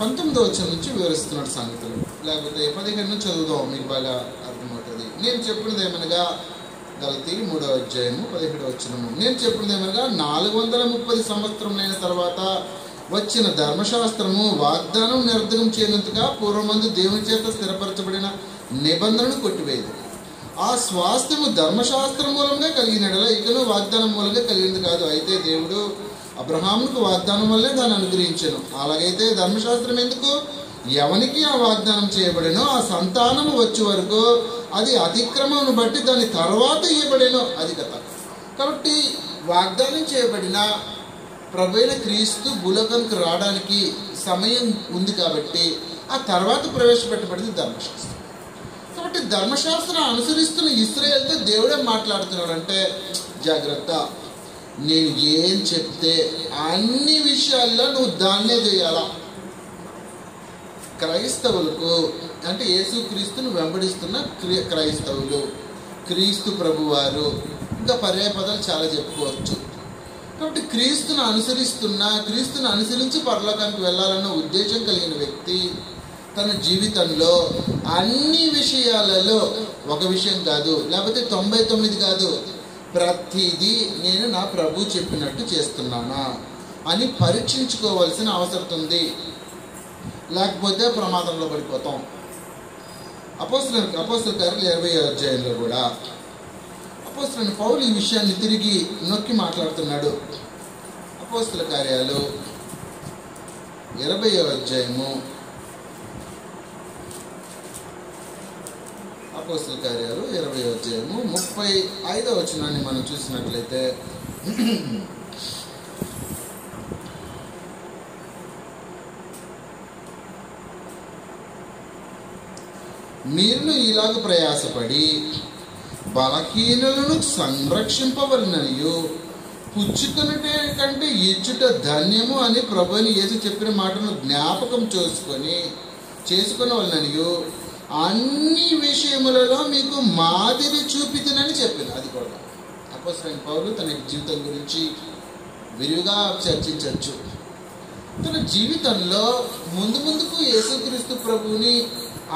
19వ వచనం నుంచి వివరిస్తున్నాడు సంగతులు. లేకపోతే 15 నుంచి చదువుదాం, మీకు బాగా అర్థమవుతుంది. నేను చెప్పినది ఏమనగా, గలతీ 3వ అధ్యాయము 17వ వచనము, నేను చెప్పినది ఏమనగా 430 సంవత్సరములైన తర్వాత వచ్చిన ధర్మశాస్త్రము వాగ్దానం నిరర్ధకం చేయనంతగా పూర్వమందు దేవుని చేత స్థిరపరచబడిన నిబంధనను కొట్టివేయదు. ఆ స్వాస్థ్యము ధర్మశాస్త్రం మూలంగా కలిగినడలా ఇకను వాగ్దానం మూలంగా కలిగింది కాదు. అయితే దేవుడు అబ్రహాముకు వాగ్దానం వల్లే దాన్ని అనుగ్రహించను. అలాగైతే ధర్మశాస్త్రం ఎందుకు? ఎవనికి ఆ వాగ్దానం చేయబడేనో ఆ సంతానము వచ్చే వరకు అది అతిక్రమను బట్టి దాని తర్వాత ఇవ్వబడేనో అది కథ. కాబట్టి వాగ్దానం చేయబడిన ప్రభువైన క్రీస్తు భూలోకానికి రావడానికి సమయం ఉంది. కాబట్టి ఆ తర్వాత ప్రవేశపెట్టబడింది ధర్మశాస్త్రం. కాబట్టి ధర్మశాస్త్రం అనుసరిస్తున్న ఇశ్రాయేలుతో దేవుడే మాట్లాడుతున్నాడు. అంటే జాగ్రత్త, నేను ఏం చెప్తే అన్ని విషయాల్లో నువ్వు దాన్నే చేయాలా. క్రైస్తవులకు అంటే యేసుక్రీస్తును వెంబడిస్తున్న క్రైస్తవులు, క్రీస్తు ప్రభువారు, ఇంకా పర్యాయ పదాలు చాలా చెప్పుకోవచ్చు. కాబట్టి క్రీస్తును అనుసరించి పరలోకానికి వెళ్ళాలన్న ఉద్దేశం కలిగిన వ్యక్తి తన జీవితంలో అన్ని విషయాలలో, ఒక విషయం కాదు, లేకపోతే 99 కాదు, ప్రతిదీ నేను నా ప్రభు చెప్పినట్టు చేస్తున్నానా అని పరీక్షించుకోవాల్సిన అవసరం ఉంది. లేకపోతే ప్రమాదంలో పడిపోతాం. అపోస్తలుల కార్యాలు 20వ అధ్యాయంలో కూడా అపోస్తలుడైన పౌలు ఈ విషయాన్ని తిరిగి నొక్కి మాట్లాడుతున్నాడు. అపోస్తలుల కార్యాలు 20వ అధ్యాయము, అపోస్తలుల కార్యాలు 20వ అధ్యాయము 35వ వచనాన్ని మనం చూసినట్లయితే, మీరును ఇలాగ ప్రయాసపడి బలహీనులను సంరక్షింపవలననియు పుచ్చుకొనుట కంటే ఇచ్చుట ధన్యము అని ప్రభువుని యేసు చెప్పిన మాటను జ్ఞాపకం చేసుకొనవలననియు అన్ని విషయములలో మీకు మాదిరి చూపితునని చెప్పింది. అది కూడా అపోస్తలుడైన పౌలు తన జీవితం గురించి విరివిగా చర్చించవచ్చు. తన జీవితంలో ముందుకు యేసుక్రీస్తు ప్రభువుని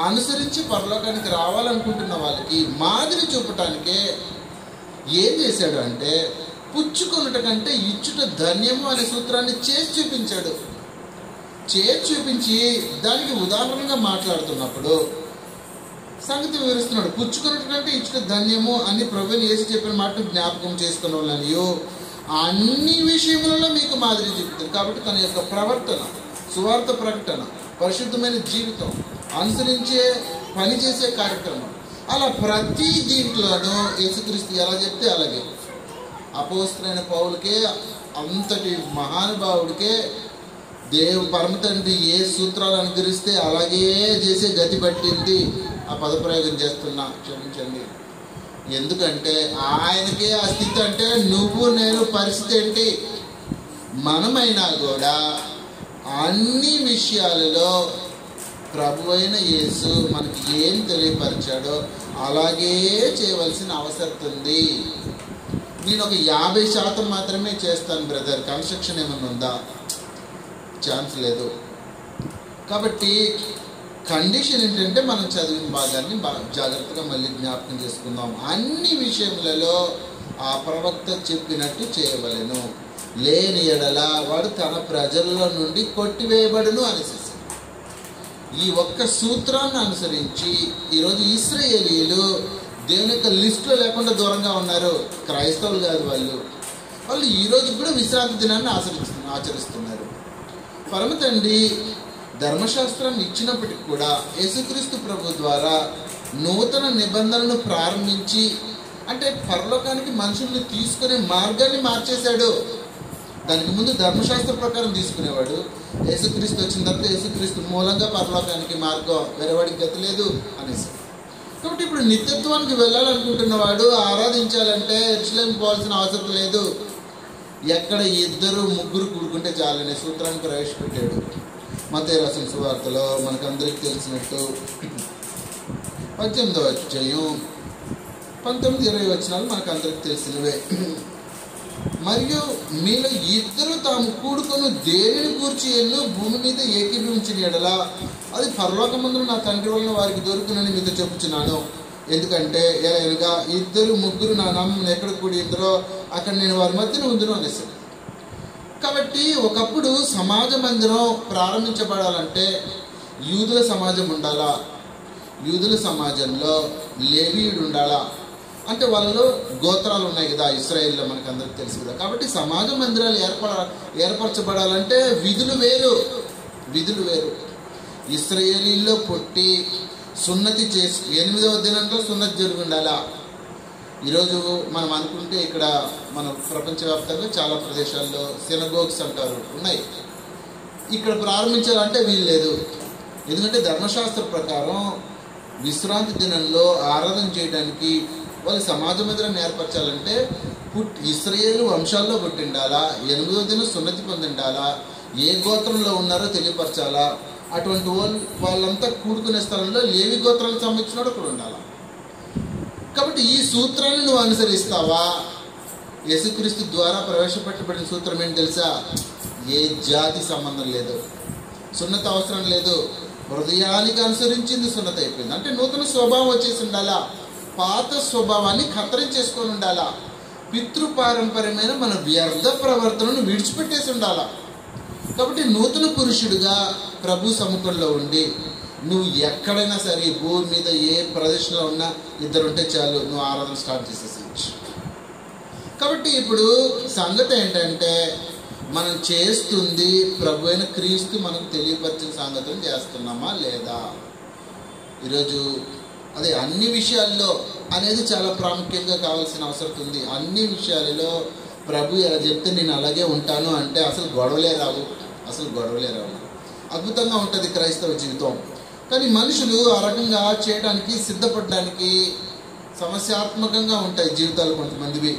అనుసరించి పరలోకానికి రావాలనుకుంటున్న వాళ్ళకి మాదిరి చూపటానికే ఏం చేశాడు అంటే, పుచ్చుకొనుట కంటే ఇచ్చుట ధన్యము అనే సూత్రాన్ని చేసి చూపించాడు. చేసి చూపించి దానికి ఉదాహరణగా మాట్లాడుతున్నప్పుడు సంగతి వివరిస్తున్నాడు. పుచ్చుకొనుట కంటే ఇచ్చుట ధన్యము అని ప్రభువుని యేసు చెప్పిన మాట జ్ఞాపకం చేసుకున్న వాళ్ళనియో అన్ని విషయములలో మీకు మాదిరి చూపుతుంది. కాబట్టి తన యొక్క ప్రవర్తన, సువార్త ప్రకటన, పరిశుద్ధమైన జీవితం, అనుసరించే పనిచేసే కార్యక్రమం, అలా ప్రతి దీంట్లోనూ యేసుక్రీస్తు ఎలా చెప్తే అలాగే. అపోస్తలుడైన పౌలుకే, అంతటి మహానుభావుడికే పరమ తండ్రి ఏ సూత్రాలు అనుసరిస్తే అలాగే చేసే గతి పట్టింది. ఆ పదప్రయోగం చేస్తున్నా, క్షమించండి. ఎందుకంటే ఆయనకే ఆ స్థితి. అంటే నువ్వు నేను పరిస్థితి ఏంటి? మనమైనా కూడా అన్ని విషయాలలో ప్రభువైన యేసు మనకి ఏం తెలియపరిచాడో అలాగే చేయవలసిన అవసరం ఉంది. నేను ఒక 50% మాత్రమే చేస్తాను బ్రదర్, కన్స్ట్రక్షన్ ఏమైనా ఉందా? ఛాన్స్ లేదు. కాబట్టి కండిషన్ ఏంటంటే మనం చదివిన భాగాన్ని జాగ్రత్తగా మళ్ళీ జ్ఞాపకం చేసుకుందాం. అన్ని విషయములలో ఆ ప్రవక్త చెప్పినట్టు చేయవలెను, లేని ఎడల వాడు తన ప్రజల్లో నుండి కొట్టివేయబడును అనేసి ఈ ఒక్క సూత్రాన్ని అనుసరించి ఈరోజు ఇశ్రాయేలీయులు దేవుని యొక్క లిస్టులో లేకుండా దూరంగా ఉన్నారు. క్రైస్తవులు కాదు వాళ్ళు ఈ రోజు కూడా విశ్రాంతి దినాన్ని ఆచరిస్తున్నారు. పరమ తండ్రి ధర్మశాస్త్రాన్ని ఇచ్చినప్పటికీ కూడా యేసుక్రీస్తు ప్రభు ద్వారా నూతన నిబంధనను ప్రారంభించి, అంటే పరలోకానికి మనుషుల్ని తీసుకునే మార్గాన్ని మార్చేశాడు. దానికి ముందు ధర్మశాస్త్ర ప్రకారం తీసుకునేవాడు. యేసుక్రీస్తు వచ్చిన తర్వాత యేసుక్రీస్తు మూలంగా పరలోకానికి మార్గం, వేరేవాడికి గతి లేదు అనేసి. కాబట్టి ఇప్పుడు నిత్యత్వానికి వెళ్ళాలనుకుంటున్నవాడు ఆరాధించాలంటే యెరూషలేము పోవాల్సిన అవసరం లేదు. ఎక్కడ 2-3 కూడుకుంటే చాలనే సూత్రాన్ని ప్రవేశపెట్టాడు. మత్తయి రాసిన సువార్తలో మనకందరికీ తెలిసినట్టు 18వ అధ్యాయం 19-20 వచనాలు మనకందరికీ తెలిసినవే. మరియు మీలో 2 తాము కూడుకొని దేనిని గూర్చి ఎన్నో భూమి మీద ఏకీభవించిన ఎడల అది పరలోకమందున నా తండ్రి వలన వారికి దొరుకునని మీతో చెప్పుచున్నాను. ఎందుకంటే ఎలాగనగా 2-3 నా నామమున ఎక్కడ కూడి ఇద్దరో అక్కడ నేను వారి మధ్యన ఉందును అనేసి. కాబట్టి ఒకప్పుడు సమాజ మందిరం ప్రారంభించబడాలంటే యూదుల సమాజం ఉండాలా, యూదుల సమాజంలో లేవీయుడు ఉండాలా. అంటే వాళ్ళలో గోత్రాలు ఉన్నాయి కదా ఇశ్రాయేల్లో, మనకు అందరికి తెలుసు కదా. కాబట్టి సమాజ మందిరాలు ఏర్పరచబడాలంటే విధులు వేరు. ఇశ్రాయేలీల్లో పుట్టి సున్నతి చేసి 8వ దినంలో సున్నతి జరిగి ఉండాలా. ఈరోజు మనం అనుకుంటే ఇక్కడ మన ప్రపంచవ్యాప్తంగా చాలా ప్రదేశాల్లో సినగోగ్స్ అంటారు ఉన్నాయి. ఇక్కడ ప్రారంభించాలంటే వీలు లేదు. ఎందుకంటే ధర్మశాస్త్ర ప్రకారం విశ్రాంతి దినంలో ఆరాధన చేయడానికి వాళ్ళు సమాజ మందిరాన్ని ఏర్పరచాలంటే ఇశ్రాయేలు వంశాల్లో పుట్టిండాలా, 8వ దినం సున్నతి పొందిండాలా, ఏ గోత్రంలో ఉన్నారో తెలియపరచాలా. అటువంటి వాళ్ళంతా కూడుకునే స్థలంలో లేవి గోత్రాలకు సంబంధించినోడు అక్కడ ఉండాలా. కాబట్టి ఈ సూత్రాన్ని నువ్వు అనుసరిస్తావా? యేసుక్రీస్తు ద్వారా ప్రవేశపెట్టబడిన సూత్రం ఏంటి తెలుసా? ఏ జాతి సంబంధం లేదు, సున్నత అవసరం లేదు. హృదయానికి అనుసరించింది సున్నత అయిపోయింది. అంటే నూతన స్వభావం వచ్చేసి ఉండాలా, పాత స్వభావాన్ని కత్తిరించేసుకొని ఉండాలా, పితృపారంపర్యమైన మన వ్యర్థ ప్రవర్తనను విడిచిపెట్టేసి ఉండాలా. కాబట్టి నూతన పురుషుడిగా ప్రభు సముఖంలో ఉండి నువ్వు ఎక్కడైనా సరే భూమి మీద ఏ ప్రదేశంలో ఉన్నా 2 ఉంటే చాలు, నువ్వు ఆరాధన స్టార్ట్ చేసేసేయచ్చు. కాబట్టి ఇప్పుడు సంగతి ఏంటంటే మనం చేస్తుంది ప్రభు అయిన క్రీస్తు మనకు తెలియపరిచిన సంగతులు చేస్తున్నామా లేదా? ఈరోజు అదే అన్ని విషయాల్లో అనేది చాలా ప్రాముఖ్యంగా కావాల్సిన అవసరం ఉంది. అన్ని విషయాలలో ప్రభు ఎలా చెప్తే నేను అలాగే ఉంటాను అంటే అసలు గొడవలే రావు. అద్భుతంగా ఉంటుంది క్రైస్తవ జీవితం. కానీ మనుషులు ఆ రకంగా చేయడానికి సిద్ధపడడానికి సమస్యాత్మకంగా ఉంటాయి జీవితాలు కొంతమందివి.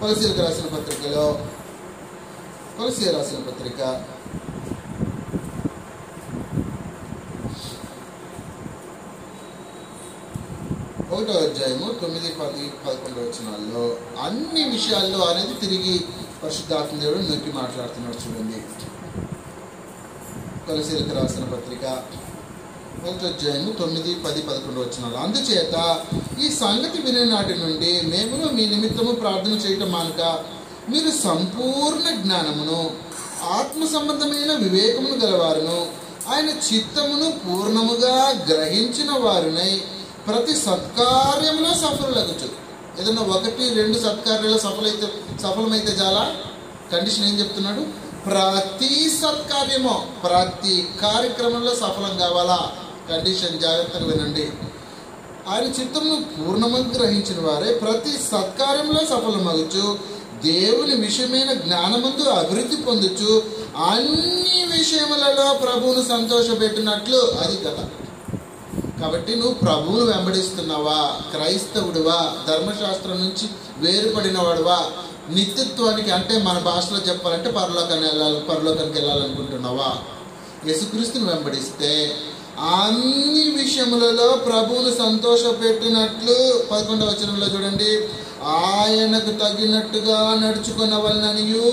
కొలసీలకు రాసిన పత్రికలో కొలసీ రాసిన పత్రిక 1వ అధ్యాయము 9, 10, 11 వచనాల్లో అన్ని విషయాల్లో అనేది తిరిగి పరిశుద్ధాత్మ దేవుడు నొక్కి మాట్లాడుతున్నాడు. చూడండి, కొలసీలకు రాసిన పత్రిక 1వ అధ్యాయము 9, 10, 11 వచనాలు. అందుచేత ఈ సంగతి వినే నాటి నుండి మేమును మీ నిమిత్తము ప్రార్థన చేయటం మానక మీరు సంపూర్ణ జ్ఞానమును ఆత్మ సంబంధమైన వివేకమును గలవారును ఆయన చిత్తమును పూర్ణముగా గ్రహించిన వారునై ప్రతి సత్కార్యంలో సఫలులగుచు. ఏదన్నా 1-2 సత్కార్యాలు సఫలమైతే చాలా. కండిషన్ ఏం చెప్తున్నాడు? ప్రతి సత్కార్యమో, ప్రతి కార్యక్రమంలో సఫలం కావాలా. కండిషన్ జాగ్రత్తగా వినండి. ఆయన చిత్తమును పూర్ణముగా గ్రహించిన వారే ప్రతి సత్కార్యంలో సఫలమగుచు దేవుని విషయమైన జ్ఞానమందు అభివృద్ధి పొందుచు అన్ని విషయములలో ప్రభువును సంతోషపెట్టినట్లు. అది కదా. కాబట్టి నువ్వు ప్రభువును వెంబడిస్తున్నావా? క్రైస్తవుడివా? ధర్మశాస్త్రం నుంచి వేరుపడినవాడువా? నిత్యత్వానికి అంటే మన భాషలో చెప్పాలంటే పరలోకానికి వెళ్ళాలనుకుంటున్నావా? యేసుక్రీస్తుని వెంబడిస్తే అన్ని విషయములలో ప్రభువును సంతోషపెట్టినట్లు 11వ వచనంలో చూడండి, ఆయనకు తగినట్టుగా నడుచుకునవలననియు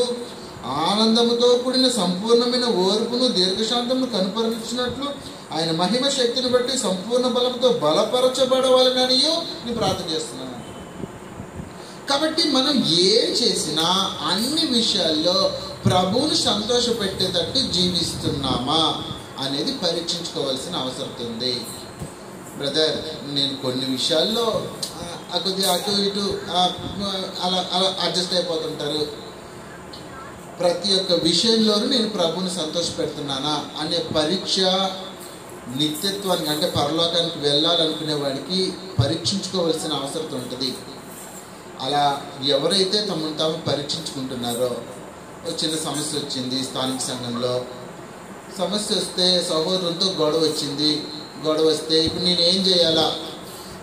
ఆనందముతో కూడిన సంపూర్ణమైన ఓర్పును దీర్ఘశాంతమును కనుపరిచినట్లు ఆయన మహిమ శక్తిని బట్టి సంపూర్ణ బలంతో బలపరచబడవాలననియు నేను ప్రార్థన చేస్తున్నాను. కాబట్టి మనం ఏం చేసినా అన్ని విషయాల్లో ప్రభువును సంతోషపెట్టేటట్టు జీవిస్తున్నామా అనేది పరీక్షించుకోవాల్సిన అవసరం ఉంది. బ్రదర్, నేను కొన్ని విషయాల్లో కొద్దిగా అటు ఇటు అలా అలా అడ్జస్ట్ అయిపోతుంటారు. ప్రతి ఒక్క విషయంలోనూ నేను ప్రభువుని సంతోషపెడుతున్నానా అనే పరీక్ష నిత్యత్వానికి అంటే పరలోకానికి వెళ్ళాలనుకునే వాడికి పరీక్షించుకోవాల్సిన అవసరం ఉంటుంది. అలా ఎవరైతే తమను తాము పరీక్షించుకుంటున్నారో, చిన్న సమస్య వచ్చింది స్థానిక సంఘంలో, సమస్య వస్తే సహోదరులతో గొడవ వచ్చింది, గొడవ వస్తే ఇప్పుడు నేను ఏం చేయాలా,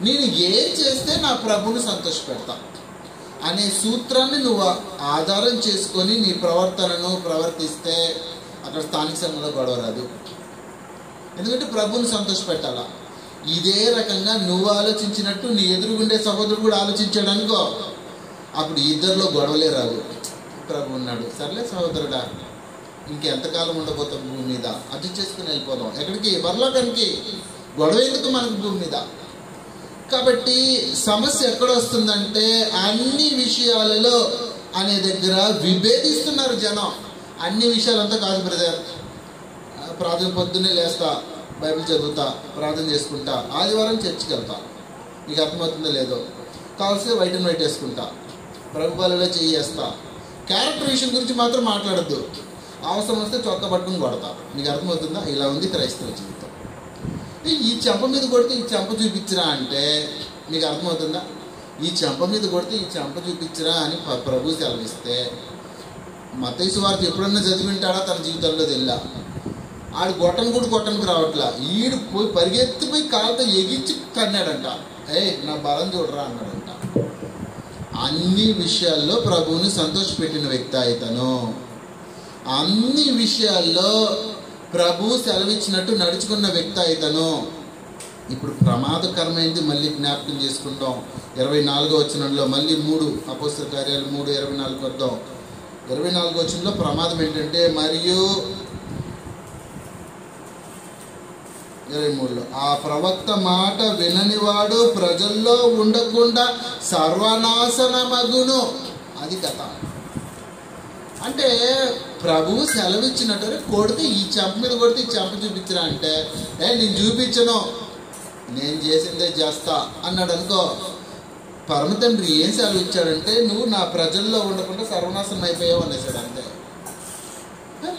నేను ఏం చేస్తే నా ప్రభువుని సంతోషపెడతా అనే సూత్రాన్ని నువ్వు ఆధారం చేసుకొని నీ ప్రవర్తనను ప్రవర్తిస్తే అక్కడ స్థానిక సంఘంలో గొడవ రాదు. ఎందుకంటే ప్రభువుని సంతోషపెట్టాలా. ఇదే రకంగా నువ్వు ఆలోచించినట్టు నీ ఎదురుగుండే సహోదరుడు కూడా ఆలోచించాడు అనుకో, అప్పుడు ఇద్దరిలో గొడవలే రాదు. ప్రభు ఉన్నాడు, సర్లే సహోదరుడా ఇంకెంతకాలం ఉండబోతాం భూమి మీద, అడ్జస్ట్ చేసుకుని వెళ్ళిపోదాం. ఎక్కడికి? పరలోకానికి. గొడవ ఎందుకు మనకు భూమి మీద? కాబట్టి సమస్య ఎక్కడ వస్తుందంటే అన్ని విషయాలలో అనే దగ్గర విభేదిస్తున్నారు జనం. అన్ని విషయాలంతా కాదు బ్రదర్, ప్రార్థన పొద్దున్నే లేస్తా, బైబిల్ చదువుతా, ప్రార్థన చేసుకుంటా, ఆదివారం చర్చికి వెళ్తా, మీకు అర్థమవుతుందో లేదో, కావాల్సిన వైట్ అండ్ వైట్ వేసుకుంటా, ప్రభుత్వాలలో చేయేస్తా, క్యారెక్టర్ విషయం గురించి మాత్రం మాట్లాడద్దు, అవసరం వస్తే చొక్కా పట్టుకుని కొడతా. మీకు అర్థమవుతుందా? ఇలా ఉంది క్రైస్తవ జీవితం. ఈ చెంప మీద కొడితే ఈ చెంప చూపించరా అంటే మీకు అర్థమవుతుందా? ఈ చెంప మీద కొడితే ఈ చెంప చూపించరా అని ప్రభు సెలవిస్తే మత్తయి సువార్త ఎప్పుడన్నా చదివింటాడా తన జీవితంలో తెల్లా. ఆడు కొట్టనికి రావట్లా, ఈడు పోయి పరిగెత్తిపోయి కాళ్ళతో ఎగిచ్చి తన్నాడంట. నా బలం చూడరా అన్నాడంట. అన్ని విషయాల్లో ప్రభువుని సంతోషపెట్టిన వ్యక్తి అయితను. అన్ని విషయాల్లో ప్రభు సెలవిచ్చినట్టు నడుచుకున్న వ్యక్తి అయితను. ఇప్పుడు ప్రమాదకరమైనది మళ్ళీ జ్ఞాపకం చేసుకుంటాం. 24వ వచనంలో మళ్ళీ 3 అపోస్తల కార్యాలు 3:24 వద్దాం. 24వ వచనంలో ప్రమాదం ఏంటంటే, మరియు 23లో ఆ ప్రవక్త మాట విననివాడు ప్రజల్లో ఉండకుండా సర్వనాశనమగును. అది కథ. అంటే ప్రభువు సెలవిచ్చినట్టు కొడితే ఈ చెంప మీద కొడితే ఈ చెంప చూపించరా అంటే నేను చూపించను, నేను చేసిందే చేస్తా అన్నాడు అనుకో. పరమ తండ్రి ఏం సెలవిచ్చాడంటే నువ్వు నా ప్రజల్లో ఉండకుండా సర్వనాశనం అయిపోయావు అనేసాడు అంతే.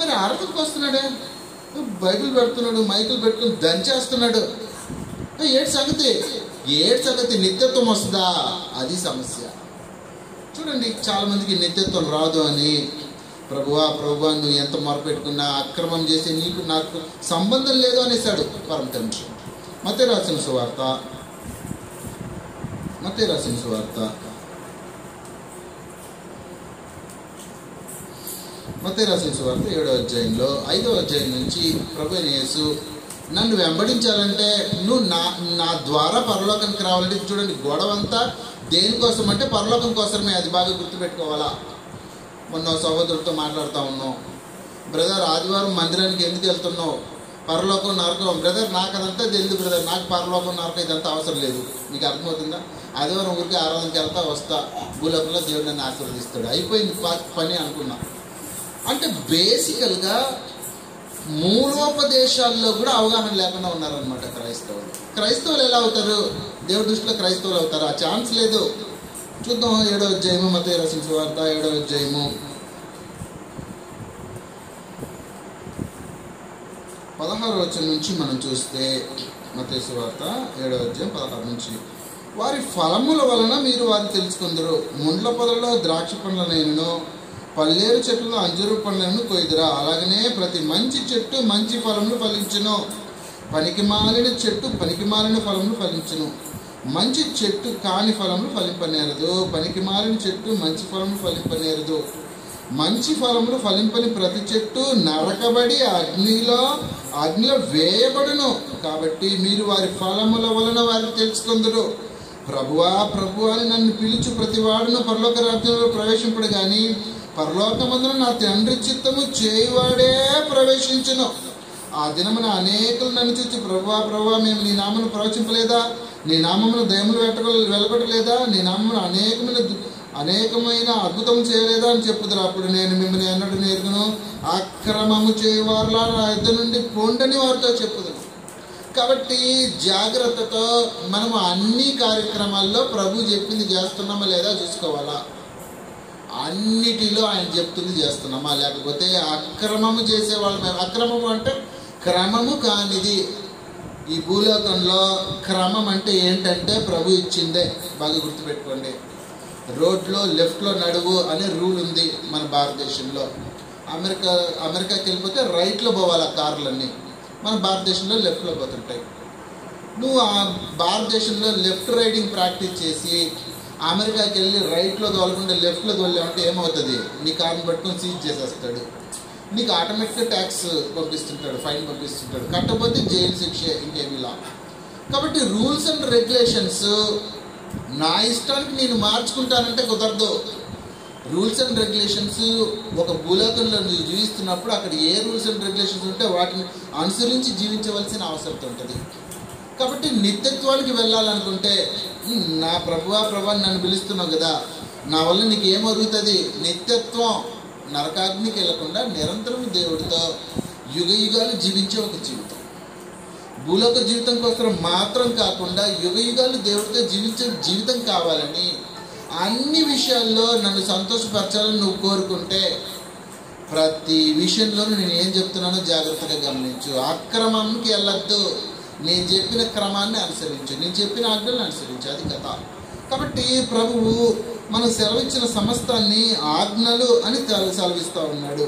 మరి ఆరతికి వస్తున్నాడే, బైబిల్ పెడుతున్నాడు, మైకులు పెట్టుకుని దంచేస్తున్నాడు. ఏడు సంగతి నిత్యత్వం వస్తుందా? అది సమస్య. చూడండి, చాలా మందికి నిత్యత్వం రాదు అని ప్రభువా నువ్వు ఎంత మొరపెట్టుకున్నా అక్రమం చేసి నీకు నాకు సంబంధం లేదు అనేసాడు పరమ తండ్రి. మత్తయి రాసిన సువార్త 7వ అధ్యాయంలో 5వ అధ్యాయం నుంచి ప్రభు యేసు నన్ను వెంబడించాలంటే నువ్వు నా ద్వారా పరలోకానికి రావాలంటే, చూడండి గొడవ అంతా దేనికోసం అంటే పరలోకం కోసమే. అది బాగా గుర్తుపెట్టుకోవాలా. మొన్న సహోదరుడితో మాట్లాడుతూ ఉన్నాం, బ్రదర్ ఆదివారం మందిరానికి ఎందుకు వెళ్తున్నావు, పరలోకం నరకం. బ్రదర్ నాకు అదంతా తెలియదు బ్రదర్, నాకు పరలోకం నరకం ఇదంతా అవసరం లేదు. మీకు అర్థమవుతుందా? ఆదివారం ఊరికి ఆరాధనకి వెళ్తా వస్తా, భూలోకంలో దేవుడు నన్ను ఆశీర్వదిస్తాడు, అయిపోయింది పని అనుకున్నా. అంటే బేసికల్గా మూలోపదేశాల్లో కూడా అవగాహన లేకుండా ఉన్నారనమాట క్రైస్తవులు ఎలా అవుతారు? దేవుడి దృష్టిలో క్రైస్తవులు అవుతారు? ఆ ఛాన్స్ లేదు. చూద్దాం 7వ అధ్యాయము మత్తయి రాసిన సువార్త 7వ అధ్యాయము 16వ వచనం నుంచి మనం చూస్తే, మత్తయి సువార్త 7వ అధ్యాయం 16 నుంచి, వారి ఫలముల వలన మీరు వారిని తెలుసుకుందరు. ముండ్ల పొదలలో ద్రాక్ష పండ్లనైనను పల్లేరు చెట్టులో అంజూరు పండ్లను కొయ్యుదురా. అలాగనే ప్రతి మంచి చెట్టు మంచి ఫలములు ఫలించును, పనికిమాలిన చెట్టు పనికిమాలిన ఫలములు ఫలించును. మంచి చెట్టు కాని ఫలములు ఫలింపనేరదు, పనికిమాలిన చెట్టు మంచి ఫలములు ఫలింపనేరదు. మంచి ఫలములు ఫలింపని ప్రతి చెట్టు నరకబడి అగ్నిలో వేయబడును. కాబట్టి మీరు వారి ఫలముల వలన వారిని తెలుసుకుందరు. ప్రభువా అని నన్ను పిలుచు ప్రతి వాడును పరలోక రాజ్యంలో ప్రవేశింపడు గాని పరలోకమందున నా తండ్రి చిత్తము చేయువాడే ప్రవేశించును. ఆ దినమున అనేకులు నన్ను చూచి ప్రభువా మేము నీ నామమును ప్రవచింపలేదా, నీ నామమును దయములు వెలగొట్టలేదా, నీ నామమును అనేకమైన అద్భుతం చేయలేదా అని చెప్పుదురు. అప్పుడు నేను మిమ్మల్ని ఎన్నడూ ఎరుగును, అక్రమము చేయవారులా నా యుద్ధ నుండి పొండని వారితో చెప్పుదును. కాబట్టి జాగ్రత్తతో మనము అన్ని కార్యక్రమాల్లో ప్రభు చెప్పింది చేస్తున్నామా లేదా చూసుకోవాలా. అన్నిటిలో ఆయన చెప్తుంది చేస్తున్నామా, లేకపోతే అక్రమము చేసేవాళ్ళం. అక్రమము అంటే క్రమము కానిది. ఈ భూలోకంలో క్రమం అంటే ఏంటంటే ప్రభు ఇచ్చిందే. బాగా గుర్తుపెట్టుకోండి. రోడ్లో లెఫ్ట్లో నడువు అనే రూల్ ఉంది మన భారతదేశంలో. అమెరికాకి వెళ్ళిపోతే రైట్లో పోవాలి కార్లన్నీ. మన భారతదేశంలో లెఫ్ట్లో పోతుంటాయి. నువ్వు ఆ భారతదేశంలో లెఫ్ట్ రైడింగ్ ప్రాక్టీస్ చేసి అమెరికాకి వెళ్ళి రైట్లో తోలకుండా లెఫ్ట్లో తోలేమంటే ఏమవుతుంది? నీ కార్ని పట్టుకొని సీజ్ చేసేస్తాడు. నీకు ఆటోమేటిక్గా ట్యాక్స్ పంపిస్తుంటాడు, ఫైన్ పంపిస్తుంటాడు. కట్టకపోతే జైలు శిక్ష, ఇంకేమిలా. కాబట్టి రూల్స్ అండ్ రెగ్యులేషన్స్ నా ఇష్టానికి నేను మార్చుకుంటానంటే కుదరదు. రూల్స్ అండ్ రెగ్యులేషన్స్ ఒక భూలోకంలో నువ్వు జీవిస్తున్నప్పుడు అక్కడ ఏ రూల్స్ అండ్ రెగ్యులేషన్స్ ఉంటే వాటిని అనుసరించి జీవించవలసిన అవసరం ఉంటుంది. కాబట్టి నిత్యత్వానికి వెళ్ళాలనుకుంటే నా ప్రభువా నన్ను పిలుస్తున్నావు కదా, నా వల్ల నీకు ఏమరుగుతుంది? నిత్యత్వం, నరకాగ్నికి వెళ్లకుండా నిరంతరం దేవుడితో యుగ యుగాలు జీవించే ఒక జీవితం. భూలోక జీవితం కోసం మాత్రం కాకుండా యుగ యుగాలు దేవుడితో జీవించే జీవితం కావాలని, అన్ని విషయాల్లో నన్ను సంతోషపరచాలని నువ్వు కోరుకుంటే ప్రతి విషయంలోనూ నేను ఏం చెప్తున్నానో జాగ్రత్తగా గమనించు. అక్రమంకి వెళ్ళొద్దు. నేను చెప్పిన క్రమాన్ని అనుసరించు, నేను చెప్పిన ఆజ్ఞలను అనుసరించు. అది కథ. కాబట్టి ప్రభువు మనం సెలవిచ్చిన సమస్తాన్ని ఆజ్ఞలు అని సెలవిస్తూ ఉన్నాడు.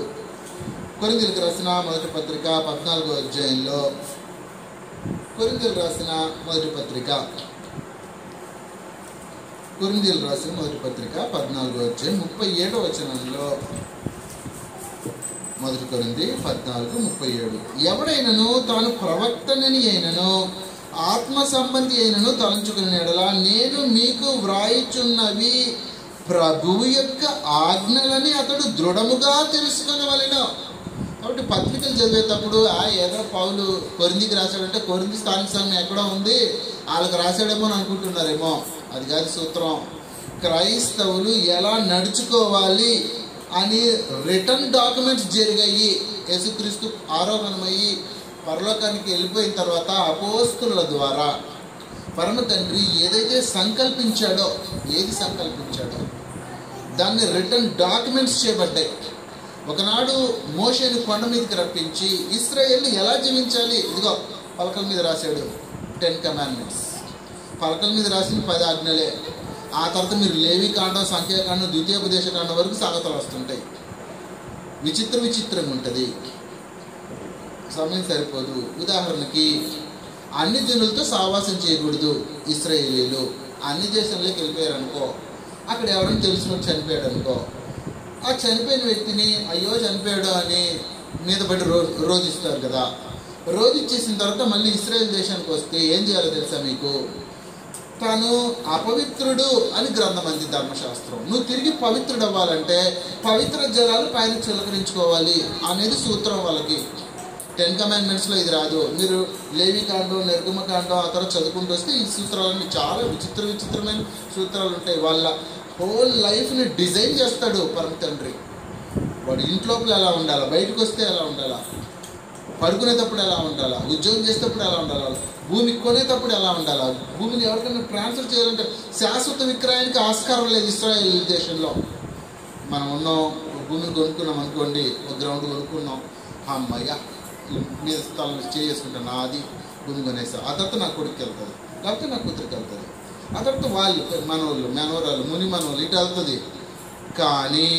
కొరింథీయులకు రాసిన మొదటి పత్రిక 14వ అధ్యాయంలో, కొరింథీయులకు రాసిన మొదటి పత్రిక 14వ అధ్యాయం 37వ వచనంలో, మొదటి కొరింథీ 14:37, ఎవడైనను తాను ప్రవక్తనని అయినను ఆత్మ సంబంధి అయినను తలంచుకుని ఎడల నేను మీకు వ్రాయిచున్నవి ప్రభువు యొక్క ఆజ్ఞలని అతడు దృఢముగా తెలుసుకొనవలెను. కాబట్టి పత్రికలు చదివేటప్పుడు ఏదో పౌలు కొరింథీకి రాశాడంటే కొరింథీ స్థానిక సంఘం ఎక్కడో ఉంది, వాళ్ళకి రాశాడేమో అని అనుకుంటున్నారేమో. అది కాదు సూత్రం. క్రైస్తవులు ఎలా నడుచుకోవాలి అని రిటర్న్ డాక్యుమెంట్స్ జరిగాయి. యేసుక్రీస్తు ఆరోహణమయ్యి పరలోకానికి వెళ్ళిపోయిన తర్వాత అపోస్తుల ద్వారా పరమ తండ్రి ఏదైతే సంకల్పించాడో, ఏది సంకల్పించాడో దాన్ని రిటర్న్ డాక్యుమెంట్స్ చేయబడ్డాయి. ఒకనాడు మోషేని కొండ మీదకి రప్పించి ఇశ్రాయేల్ని ఎలా జీవించాలి, ఇదిగో పలకల మీద రాశాడు 10 కమాండ్మెంట్స్. పలకల మీద రాసిన 10 ఆజ్ఞలే. ఆ తర్వాత మీరు లేవి కాండం, సంఖ్యాకాండం, ద్వితీయోపదేశ కాండం వరకు సాగతలు వస్తుంటాయి. విచిత్రంగా ఉంటుంది. సమయం సరిపోదు. ఉదాహరణకి అన్ని జనులతో సహవాసం చేయకూడదు ఇశ్రాయేలీలు. అన్ని దేశంలోకి వెళ్ళిపోయారు అనుకో, అక్కడ ఎవరైనా తెలిసిన చనిపోయాడు అనుకో, ఆ చనిపోయిన వ్యక్తిని అయ్యో చనిపోయాడు అని మీద పడి రోధిస్తారు కదా. రోధించేసిన తర్వాత మళ్ళీ ఇశ్రాయేల్ దేశానికి వస్తే ఏం చేయాలో తెలుసా మీకు? తాను అపవిత్రుడు అని గ్రంథం అంది ధర్మశాస్త్రం. నువ్వు తిరిగి పవిత్రుడు అవ్వాలంటే పవిత్ర జలాలు పైన చిలకరించుకోవాలి అనేది సూత్రం వాళ్ళకి. 10 కమాండ్మెంట్స్లో ఇది రాదు. మీరు లేవి కాండం, నిర్గమకాండం ఆ తర్వాత చదువుకుంటూ వస్తే ఈ సూత్రాలన్నీ చాలా విచిత్రమైన సూత్రాలు ఉంటాయి. వాళ్ళ హోల్ లైఫ్ని డిజైన్ చేస్తాడు పరమ తండ్రి. వాడు ఇంట్లోపల ఎలా ఉండాలా, బయటకు వస్తే ఎలా ఉండాలా, పడుకునేటప్పుడు ఎలా ఉండాలా, ఉద్యోగం చేసేటప్పుడు ఎలా ఉండాలా, భూమి కొనేటప్పుడు ఎలా ఉండాలా, భూమిని ఎవరికైనా ట్రాన్స్ఫర్ చేయాలంటే శాశ్వత విక్రయానికి ఆస్కారం లేదు ఇశ్రాయేల్ దేశంలో. మనం ఉన్నాం, భూమిని కొనుక్కున్నాం అనుకోండి, ఒక గ్రౌండ్ కొనుక్కున్నాం, అమ్మయ్య మీద స్థలం చేసుకుంటాను, నాది భూమి కొనేస్తా. ఆ తర్వాత నా కొడుకు వెళ్తుంది, లేకపోతే నా కూతురికి వెళ్తుంది, ఆ తర్వాత వాళ్ళు మనోళ్ళు, మనవరాలు, ముని మనోళ్ళు ఇటు వెళ్తుంది. కానీ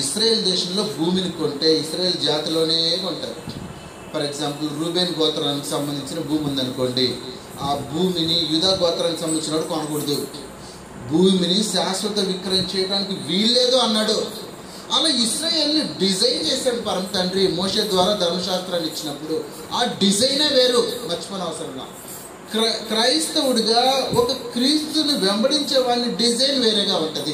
ఇశ్రాయేల్ దేశంలో భూమిని కొంటే ఇశ్రాయేల్ జాతిలోనే కొంటారు. ఫర్ ఎగ్జాంపుల్ రూబేన్ గోత్రానికి సంబంధించిన భూమి ఉందనుకోండి, ఆ భూమిని యూదా గోత్రానికి సంబంధించినవాడు కొనకూడదు. భూమిని శాశ్వత విక్రయం చేయడానికి వీల్లేదు అన్నాడు. అలా ఇశ్రాయేల్ని డిజైన్ చేశాడు పరమ తండ్రి మోషే ద్వారా ధర్మశాస్త్రాన్ని ఇచ్చినప్పుడు. ఆ డిజైనే వేరు, మర్చిపోయిన అవసరంలా. క్రైస్తవుడిగా ఒక క్రీస్తుని వెంబడించే వాళ్ళ డిజైన్ వేరేగా ఉంటుంది.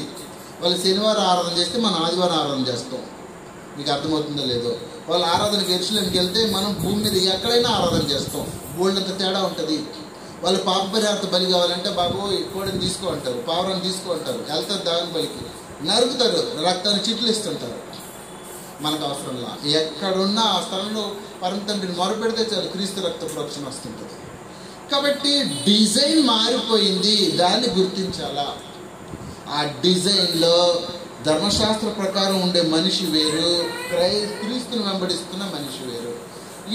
వాళ్ళు శనివారం ఆరాధన చేస్తే మనం ఆదివారం ఆరాధన చేస్తాం. మీకు అర్థమవుతుందో లేదో? వాళ్ళు ఆరాధనకి యెరూషలేముకి వెళ్తే మనం భూమి మీద ఎక్కడైనా ఆరాధన చేస్తాం. బోల్డంత తేడా ఉంటుంది. వాళ్ళు పాప పరిహారత బలి కావాలంటే బాబు కోడిని తీసుకో అంటారు, పావురాన్ని తీసుకో అంటారు, వెళ్తారు దాని బలికి, నరుకుతారు, రక్తాన్ని చిట్లు ఇస్తుంటారు. మనకు అవసరంలా. ఎక్కడున్నా ఆ స్థలంలో పరమ తండ్రిని మొరపెడితే చాలు, క్రీస్తు రక్త ప్రోక్షణ వస్తుంటుంది. కాబట్టి డిజైన్ మారిపోయింది, దాన్ని గుర్తించాలా. ఆ డిజైన్లో ధర్మశాస్త్ర ప్రకారం ఉండే మనిషి వేరు, క్రీస్తుని వెంబడిస్తున్న మనిషి వేరు.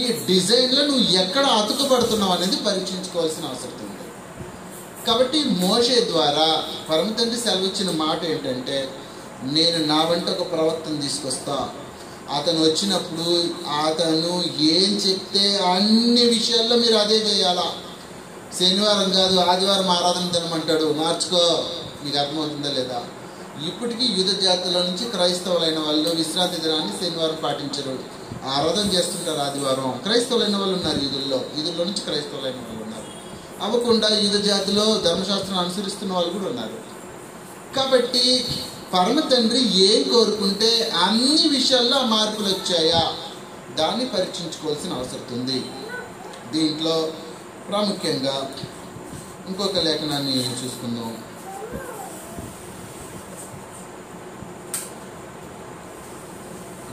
ఈ డిజైన్లో నువ్వు ఎక్కడ అతుకుపడుతున్నావు అనేది పరీక్షించుకోవాల్సిన అవసరం ఉంది. కాబట్టి మోషే ద్వారా పరమ తండ్రి సెలవిచ్చిన మాట ఏంటంటే, నేను నా వెంట ఒక ప్రవక్తను తీసుకొస్తా, అతను వచ్చినప్పుడు అతను ఏం చెప్తే అన్ని విషయాల్లో మీరు అదే చేయాలా. శనివారం కాదు ఆదివారం ఆరాధన తినమంటాడు, మార్చుకో. మీకు అర్థమవుతుందా లేదా? ఇప్పటికీ యూద జాతుల నుంచి క్రైస్తవులైన వాళ్ళు విశ్రాంతి దినాన్ని శనివారం పాటించరు, ఆరాధన చేస్తుంటారు ఆదివారం. క్రైస్తవులైన వాళ్ళు ఉన్నారు, యూదుల్లో నుంచి క్రైస్తవులైన వాళ్ళు ఉన్నారు. అవ్వకుండా యూద జాతిలో ధర్మశాస్త్రం అనుసరిస్తున్న వాళ్ళు కూడా ఉన్నారు. కాబట్టి పరమ తండ్రి ఏం కోరుకుంటే అన్ని విషయాల్లో మార్పులు వచ్చాయా, దాన్ని పరీక్షించుకోవాల్సిన అవసరం ఉంది. దీంట్లో ప్రాముఖ్యంగా ఇంకొక లేఖనాన్ని చూసుకుందాం.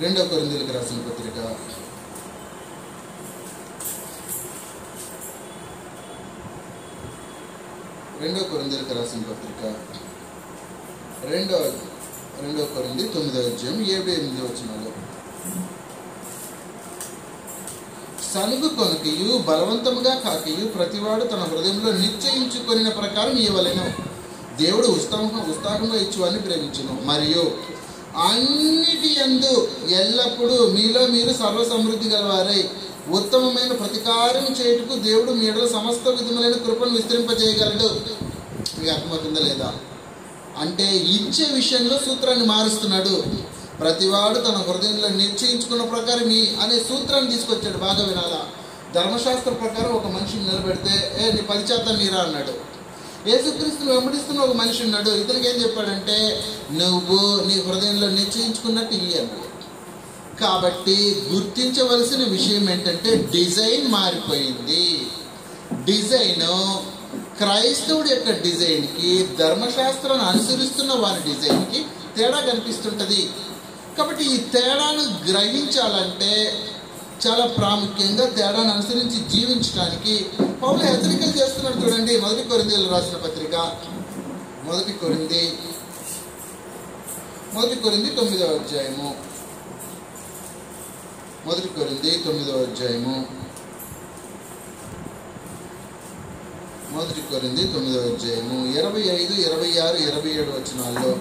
రెండవ కొరింథీయులకు రాసిన పత్రిక 2 కొరింథీయులకు రాసిన పత్రిక 2 కొరింథీ 9వ అధ్యాయం 7-8 వచనాలు. సనుగు కొనకయు బలవంతముగా కాకయు ప్రతివాడు తన హృదయంలో నిశ్చయించుకొనిన ప్రకారం ఇవ్వలేను. దేవుడు ఉత్సాహంగా ఇచ్చువాన్ని ప్రేమించును, మరియు అన్నిటి యందు ఎల్లప్పుడూ మీలో మీరు సర్వసమృద్ధి గలవారై ఉత్తమమైన ప్రతికారం చేయుటకు దేవుడు మీ ఎడల సమస్త విధములైన కృపను విస్తరింపజేయగలడు. మీకు అర్థమవుతుందా లేదా? అంటే ఇచ్చే విషయంలో సూత్రాన్ని మారుస్తున్నాడు. ప్రతివాడు తన హృదయంలో నిశ్చయించుకున్న ప్రకారం అనే సూత్రాన్ని తీసుకొచ్చాడు. బాగా వినాలా. ధర్మశాస్త్ర ప్రకారం ఒక మనిషిని నిలబెడితే నీ 10% నీరా అన్నాడు. యేసుక్రీస్తుని వెంబడిస్తున్న ఒక మనిషి ఉన్నాడు, ఇతనికి ఏం చెప్పాడంటే నువ్వు నీ హృదయంలో నిశ్చయించుకున్నట్టు ఇయ్యి అన్నాడు. కాబట్టి గుర్తించవలసిన విషయం ఏంటంటే డిజైన్ మారిపోయింది. డిజైన్ క్రైస్తవుడి యొక్క డిజైన్కి, ధర్మశాస్త్రాన్ని అనుసరిస్తున్న వారి డిజైన్కి తేడా కనిపిస్తుంటుంది. కాబట్టి ఈ తేడాను గ్రహించాలంటే చాలా ప్రాముఖ్యంగా తేడాను అనుసరించి జీవించడానికి పౌలు హెచ్చరికలు చేస్తున్నాడు. చూడండి, 1 కొరింథీయులకు రాసిన పత్రిక 1 కొరింథీ 9వ అధ్యాయము 1 కొరింథీ 9వ అధ్యాయము 1 కొరింథీ 9వ అధ్యాయము 25, 26, 27 వచనాల్లో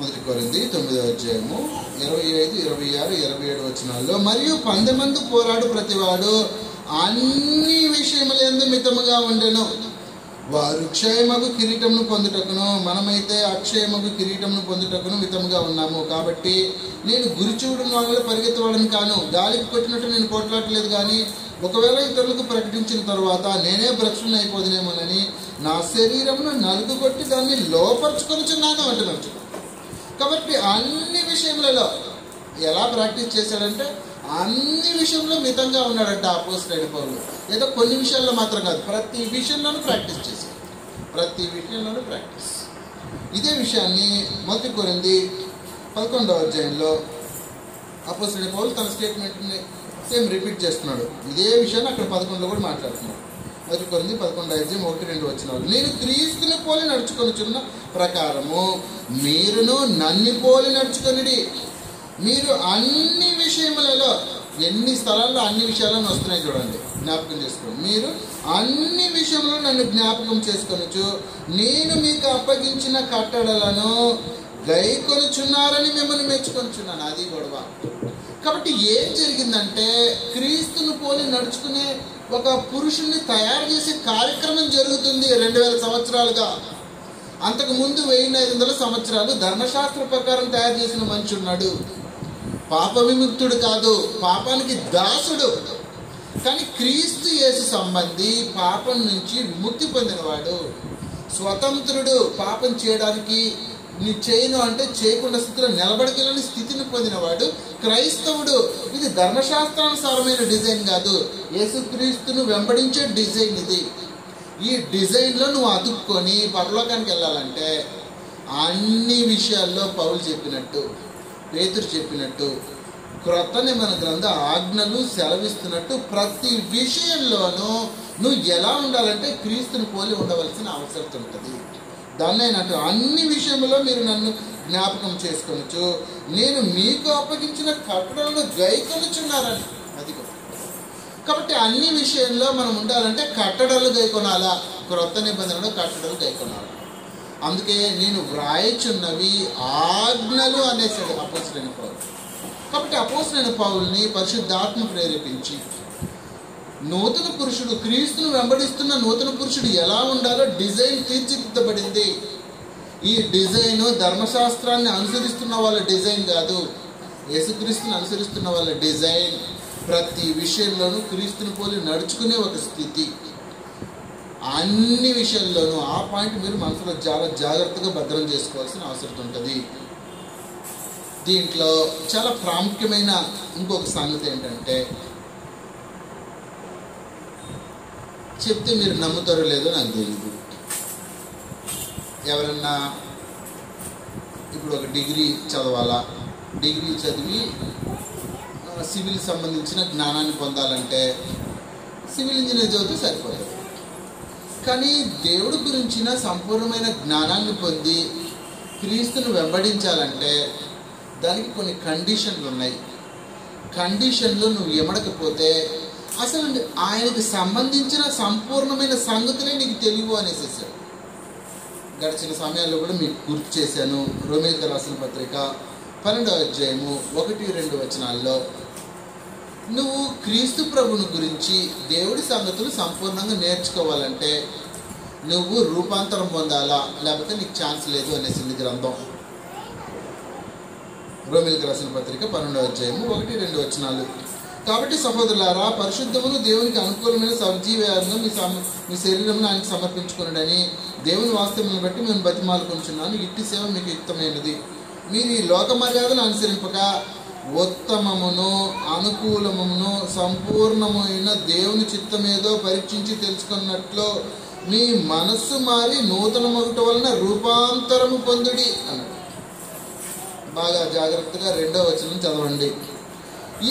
1 కొరింథీ 9వ అధ్యాయము 25, 26, 27 వచనాల్లో మరియు 10 మంది పోరాడు ప్రతివాడు అన్ని విషయములందు మితముగా ఉండెను. వారు క్షయమగు కిరీటమును పొందుటకును మనమైతే అక్షయమగు కిరీటమును పొందుటకును మితముగా ఉన్నాము. కాబట్టి నేను గురి చూడని వాళ్ళ పరిగెత్తవాడని కాను, గాలికి కొట్టినట్టు నేను పోట్లాడలేదు. కానీ ఒకవేళ ఇతరులకు ప్రకటించిన తర్వాత నేనే భ్రష్టుని అయిపోదునేమోనని నా శరీరమును నలుగు కొట్టి దాన్ని లోపరుచుకొనుచున్నాను అంటున్నాడు. కాబట్టి అన్ని విషయములలో ఎలా ప్రాక్టీస్ చేశాడంటే అన్ని విషయంలో మితంగా ఉన్నాడంట అపోస్తలుడైన పౌలు. ఏదో కొన్ని విషయాల్లో మాత్రం కాదు, ప్రతి విషయంలోనూ ప్రాక్టీస్ చేశాడు. ప్రతి విషయంలోనూ ప్రాక్టీస్. ఇదే విషయాన్ని 1 కొరింథీ 11వ అధ్యాయంలో అపోస్తలుడైన పౌలు తన స్టేట్మెంట్ని సేమ్ రిపీట్ చేస్తున్నాడు. ఇదే విషయాన్ని అక్కడ 11లో కూడా మాట్లాడుతున్నాడు. 1 కొరింథీ 11వ అధ్యాయం 1-2 వచనాలు. నేను క్రీస్తుని పోలి నడుచుకొనుచున్న ప్రకారము మీరును నన్ను పోలి నడుచుకొనిడి. మీరు అన్ని విషయములలో, ఎన్ని స్థలాల్లో అన్ని విషయాలను వస్తున్నాయి చూడండి, జ్ఞాపకం చేసుకోండి. మీరు అన్ని విషయంలో నన్ను జ్ఞాపకం చేసుకొనొచ్చు, నేను మీకు అప్పగించిన కట్టడలను గైకొనుచున్నారని మిమ్మల్ని మెచ్చుకొనుచున్నాను. అది గొడవ. కాబట్టి ఏం జరిగిందంటే క్రీస్తును పోలి నడుచుకునే ఒక పురుషుణ్ణి తయారు చేసే కార్యక్రమం జరుగుతుంది 2000 సంవత్సరాలుగా. అంతకుముందు 1500 సంవత్సరాలు ధర్మశాస్త్ర ప్రకారం తయారు చేసిన మనిషి ఉన్నాడు. పాప విముక్తుడు కాదు, పాపానికి దాసుడు. కానీ క్రీస్తు యేసు సంబంధి, పాపం నుంచి విముక్తి పొందినవాడు, స్వతంత్రుడు. పాపం చేయడానికి నీ చేయను అంటే చేయకుండా స్థితిలో నిలబడగలని స్థితిని పొందినవాడు క్రైస్తవుడు. ఇది ధర్మశాస్త్రానుసారమైన డిజైన్ కాదు, యేసుక్రీస్తును వెంబడించే డిజైన్ ఇది. ఈ డిజైన్లో నువ్వు అతుక్కొని పరలోకానికి వెళ్ళాలంటే అన్ని విషయాల్లో పౌలు చెప్పినట్టు, పేతురు చెప్పినట్టు, క్రొత్త నిబంధన గ్రంథ ఆజ్ఞలు సెలవిస్తున్నట్టు ప్రతి విషయంలోనూ నువ్వు ఎలా ఉండాలంటే క్రీస్తుని పోలి ఉండవలసిన అవసరం ఉంటుంది. దాన్ని అయినట్టు అన్ని విషయంలో మీరు నన్ను జ్ఞాపకం చేసుకోవచ్చు, నేను మీకు అప్పగించిన కట్టడలను గైకొనుచున్నారని. అది కాబట్టి అన్ని విషయంలో మనం ఉండాలంటే కట్టడలు గైకొనాలా, క్రొత్త నిబంధనలో కట్టడలు గైకొనాలి. అందుకే నేను వ్రాయచున్నవి ఆజ్ఞలు అనేసాడు అపోస్తలుడైన పౌలు. కాబట్టి అపోస్తలుడైన పౌలుని పరిశుద్ధాత్మ ప్రేరేపించి నూతన పురుషుడు, క్రీస్తును వెంబడిస్తున్న నూతన పురుషుడు ఎలా ఉండాలో డిజైన్ తీర్చిదిద్దబడింది. ఈ డిజైన్ ధర్మశాస్త్రాన్ని అనుసరిస్తున్న వాళ్ళ డిజైన్ కాదు, యేసుక్రీస్తుని అనుసరిస్తున్న వాళ్ళ డిజైన్. ప్రతి విషయంలోనూ క్రీస్తుని పోలి నడుచుకునే ఒక స్థితి. అన్ని విషయాల్లోనూ ఆ పాయింట్ మీరు మనసులో చాలా జాగ్రత్తగా భద్రం చేసుకోవాల్సిన అవసరం ఉంటుంది. దీంట్లో చాలా ప్రాముఖ్యమైన ఇంకొక సంగతి ఏంటంటే, చెప్తే మీరు నమ్ముతారో లేదో నాకు తెలియదు. ఎవరన్నా ఇప్పుడు ఒక డిగ్రీ చదవాలా, డిగ్రీ చదివి సివిల్ సంబంధించిన జ్ఞానాన్ని పొందాలంటే సివిల్ ఇంజనీర్ చదివితే సరిపోతుంది. కానీ దేవుడి గురించిన సంపూర్ణమైన జ్ఞానాన్ని పొంది క్రీస్తును వెంబడించాలంటే దానికి కొన్ని కండిషన్లు ఉన్నాయి. కండిషన్లు నువ్వు ఎమడకపోతే అసలు ఆయనకు సంబంధించిన సంపూర్ణమైన సంగతులే నీకు తెలియవు అనేసేసాడు. గడిచిన సమయాల్లో కూడా మీకు గుర్తు చేశాను. రోమీయులకు రాసిన పత్రిక 12వ అధ్యాయము 1-2 వచనాల్లో నువ్వు క్రీస్తు ప్రభుని గురించి దేవుడి సంగతులు సంపూర్ణంగా నేర్చుకోవాలంటే నువ్వు రూపాంతరం పొందాలా, లేకపోతే నీకు ఛాన్స్ లేదు అనేసింది గ్రంథం. రోమీయులకు రాసిన పత్రిక 12వ అధ్యాయము 1-2 వచనాలు. కాబట్టి సహోదరులారా, పరిశుద్ధమును దేవునికి అనుకూలమైన సజీవయాగంగా మీ శరీరంలో ఆయనకు సమర్పించుకున్నాడని దేవుని వాస్తవం బట్టి మేము బతిమాలుకుంటున్నాను. ఇట్టి సేవ మీకు యుక్తమైనది. మీరు ఈ లోక మర్యాదను అనుసరింపక ఉత్తమమును అనుకూలమును సంపూర్ణమైన దేవుని చిత్తమేదో పరీక్షించి తెలుసుకున్నట్లు మీ మనస్సు మారి నూతన మొదట వలన రూపాంతరము పొందుడి అన్నాడు. బాగా జాగ్రత్తగా 2వ వచనం చదవండి.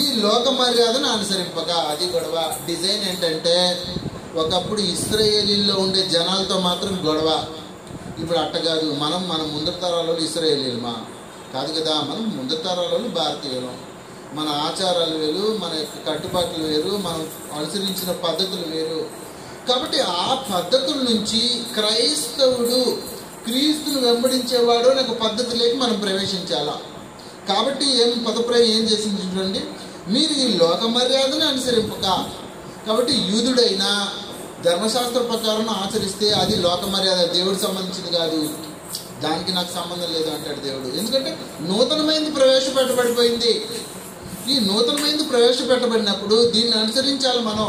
ఈ లోక మర్యాదను అనుసరింపక, అది గొడవ. డిజైన్ ఏంటంటే ఒకప్పుడు ఇశ్రాయేలీల్లో ఉండే జనాలతో మాత్రం గొడవ. ఇప్పుడు అట్ట కాదు. మన ముందు తరాలలో ఇశ్రాయేలీలమా కాదు కదా, మనం ముందు తరాలలో భారతీయులం. మన ఆచారాలు వేరు, మన యొక్క కట్టుబాట్లు వేరు, మనం అనుసరించిన పద్ధతులు వేరు. కాబట్టి ఆ పద్ధతుల నుంచి క్రైస్తవుడు క్రీస్తును వెంబడించేవాడు అనే ఒక పద్ధతిలోకి మనం ప్రవేశించాలా. కాబట్టి పదప్రయం ఏం చేసింది చూడండి, మీరు ఈ లోక మర్యాదను అనుసరింపక. కాబట్టి యూదుడైనా ధర్మశాస్త్ర ప్రకారం ఆచరిస్తే అది లోక మర్యాద, దేవుడికి సంబంధించింది కాదు, దానికి నాకు సంబంధం లేదు అంటాడు దేవుడు. ఎందుకంటే నూతనమైనది ప్రవేశపెట్టబడిపోయింది. ఈ నూతనమైనది ప్రవేశపెట్టబడినప్పుడు దీన్ని అనుసరించాలి మనం.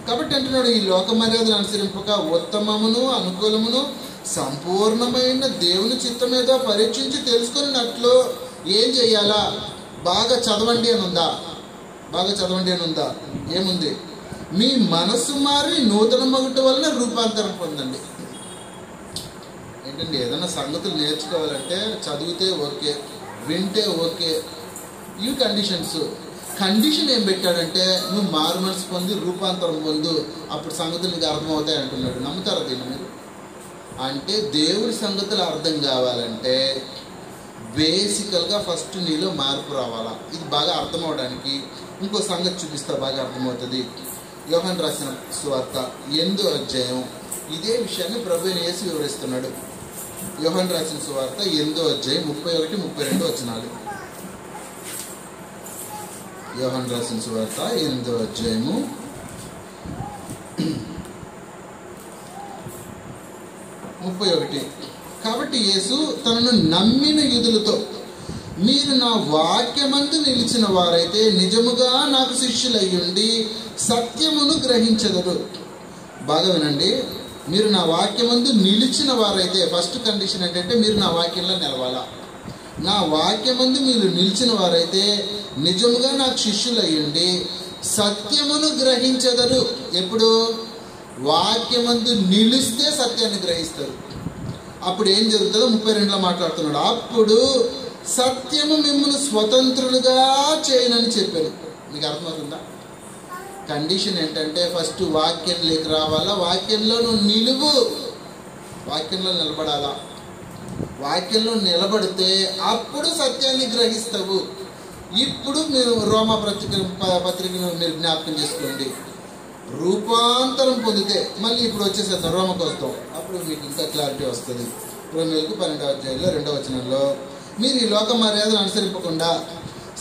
కాబట్టి అంటున్నాడు, ఈ లోక మర్యాదను అనుసరింపక ఉత్తమమును అనుకూలమును సంపూర్ణమైన దేవుని చిత్తం ఏదో పరీక్షించి తెలుసుకున్నట్లు ఏం చెయ్యాలా? బాగా చదవండి అని ఉందా? బాగా చదవండి అని ఉందా? ఏముంది? మీ మనస్సు మారి నూతన మొదటి వలన రూపాంతరం పొందండి. ఏంటండి, ఏదైనా సంగతులు నేర్చుకోవాలంటే చదివితే ఓకే, వింటే ఓకే, ఇవి కండిషన్స్. కండిషన్ ఏం పెట్టాడంటే నువ్వు మారు మనసు పొంది రూపాంతరం పొందు, అప్పుడు సంగతులు నీకు అర్థమవుతాయి అంటున్నాడు. నమ్ముతారా దీన్ని మీరు? అంటే దేవుడి సంగతులు అర్థం కావాలంటే బేసికల్గా ఫస్ట్ నీలో మార్పు రావాలా. ఇది బాగా అర్థం అవడానికి ఇంకో సంగతి చూపిస్తా, బాగా అర్థమవుతుంది. యోహాను రాసిన సువార్త 8వ అధ్యాయం ఇదే విషయాన్ని ప్రభువైన యేసు వివరిస్తున్నాడు. యోహాను రాసిన సువార్త 8వ అధ్యాయం 31-32 వచనాలు. యోహాను రాసిన సువార్త 8వ అధ్యాయము 31. కాబట్టి యేసు తనను నమ్మిన యూదులతో, మీరు నా వాక్యమందు నిలిచిన వారైతే నిజముగా నాకు శిష్యులయ్యుండి సత్యమును గ్రహించెదరు. బాగా వినండి, మీరు నా వాక్యమందు నిలిచిన వారైతే, ఫస్ట్ కండిషన్ ఏంటంటే మీరు నా వాక్యంలో నిలవాలా. నా వాక్యమందు మీరు నిలిచిన వారైతే నిజముగా నాకు శిష్యులయ్యుండి సత్యమును గ్రహించెదరు. ఎప్పుడు? వాక్యమందు నిలిస్తే సత్యాన్ని గ్రహిస్తారు. అప్పుడు ఏం జరుగుతుందో 32లో మాట్లాడుతున్నాడు. అప్పుడు సత్యము మిమ్మల్ని స్వతంత్రులుగా చేయనని చెప్పాను. మీకు అర్థమవుతుందా? కండిషన్ ఏంటంటే ఫస్ట్ వాక్యంలోకి రావాలా, వాక్యంలో నువ్వు నిలువు, వాక్యంలో నిలబడాలా. వాక్యంలో నిలబడితే అప్పుడు సత్యాన్ని గ్రహిస్తావు. ఇప్పుడు మీరు రోమా పత్రికను మీరు జ్ఞాపకం చేసుకోండి. రూపాంతరం పొందితే మళ్ళీ ఇప్పుడు వచ్చేసేద్దాం, రోమకు వస్తాం, అప్పుడు మీకు ఇంకా క్లారిటీ వస్తుంది. రోమేలకు 12వ అధ్యాయంలో 2వ వచనంలో, మీరు ఈ లోక మర్యాదను అనుసరింపకుండా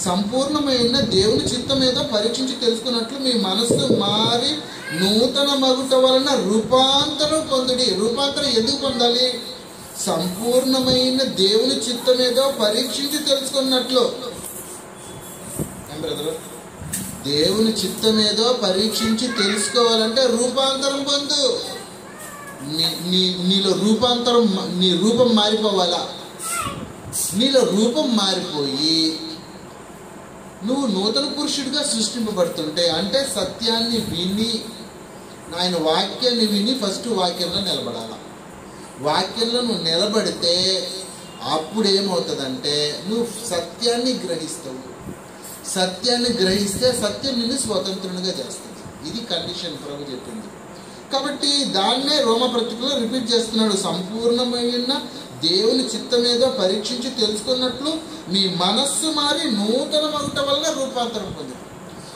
సంపూర్ణమైన దేవుని చిత్తం ఏదో పరీక్షించి తెలుసుకున్నట్లు మీ మనస్సు మారి నూతన మగుట వలన రూపాంతరం పొందుడి. రూపాంతరం ఎందుకు పొందాలి? సంపూర్ణమైన దేవుని చిత్తం ఏదో పరీక్షించి తెలుసుకున్నట్లు. ఏం బ్రదరు? దేవుని చిత్తం ఏదో పరీక్షించి తెలుసుకోవాలంటే రూపాంతరం పొందు. నీలో రూపాంతరం, నీ రూపం మారిపోవాలా. నీలో రూపం మారిపోయి నువ్వు నూతన పురుషుడిగా సృష్టింపబడుతుంటే, అంటే సత్యాన్ని విని, ఆయన వాక్యాన్ని విని ఫస్ట్ వాక్యంలో నిలబడాల. వాక్యంలో నువ్వు నిలబడితే అప్పుడు ఏమవుతుందంటే నువ్వు సత్యాన్ని గ్రహిస్తావు. సత్యాన్ని గ్రహిస్తే సత్యం నిన్ను స్వతంత్రునిగా చేస్తుంది. ఇది కండిషన్ ప్రభు చెప్పింది. కాబట్టి దాన్నే రోమపత్రికలో రిపీట్ చేస్తున్నాడు. సంపూర్ణమైన దేవుని చిత్తం ఏదో పరీక్షించి తెలుసుకున్నట్లు మీ మనస్సు మారి నూతన మగుట వల్ల రూపాంతరం పొందింది.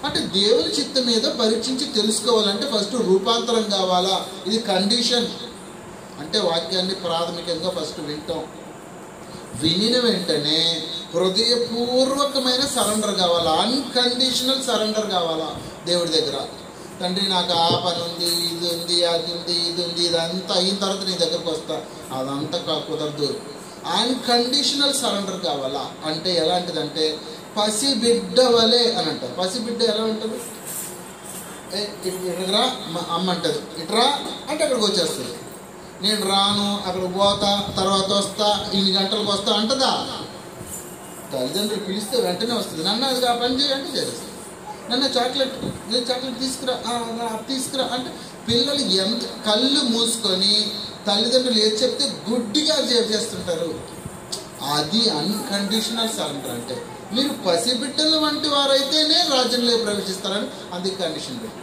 అంటే దేవుని చిత్తం ఏదో పరీక్షించి తెలుసుకోవాలంటే ఫస్ట్ రూపాంతరం కావాలా. ఇది కండిషన్. అంటే వాక్యాన్ని ప్రాథమికంగా ఫస్ట్ వింటాం. వినిన వెంటనే హృదయపూర్వకమైన సరెండర్ కావాలా, అన్కండిషనల్ సరెండర్ కావాలా దేవుడి దగ్గర. తండ్రి నాకు ఆ పని ఉంది, ఇది ఉంది, అది ఉంది, ఇది ఉంది, ఇదంతా అయిన తర్వాత నీ దగ్గరకు వస్తా, అదంతా కుదరదు. అన్కండిషనల్ సరెండర్ కావాలా. అంటే ఎలాంటిదంటే పసిబిడ్డ వలే అని అంటారు. పసిబిడ్డ ఎలా ఉంటుంది? ఇటురా అమ్మ అంటది, ఇటురా అంటే అక్కడికి వచ్చేస్తుంది. నేను రాను, అక్కడ పోతా, తర్వాత వస్తా, ఇన్ని గంటలకు వస్తా అంటదా? తల్లిదండ్రులు పిలిస్తే వెంటనే వస్తుంది. నన్ను అది ఆ పని చేయంటే చేస్తుంది. నన్ను చాక్లెట్ తీసుకురా తీసుకురా అంటే పిల్లలు ఎంత కళ్ళు మూసుకొని తల్లిదండ్రులు ఏది చెప్తే గుడ్డిగా చేస్తుంటారు. అది అన్కండిషనల్ సరెండర్. అంటే మీరు పసిబిడ్డల వంటి వారైతేనే రాజ్యంలో ప్రవేశిస్తారని అది కండిషన్ పెట్టి.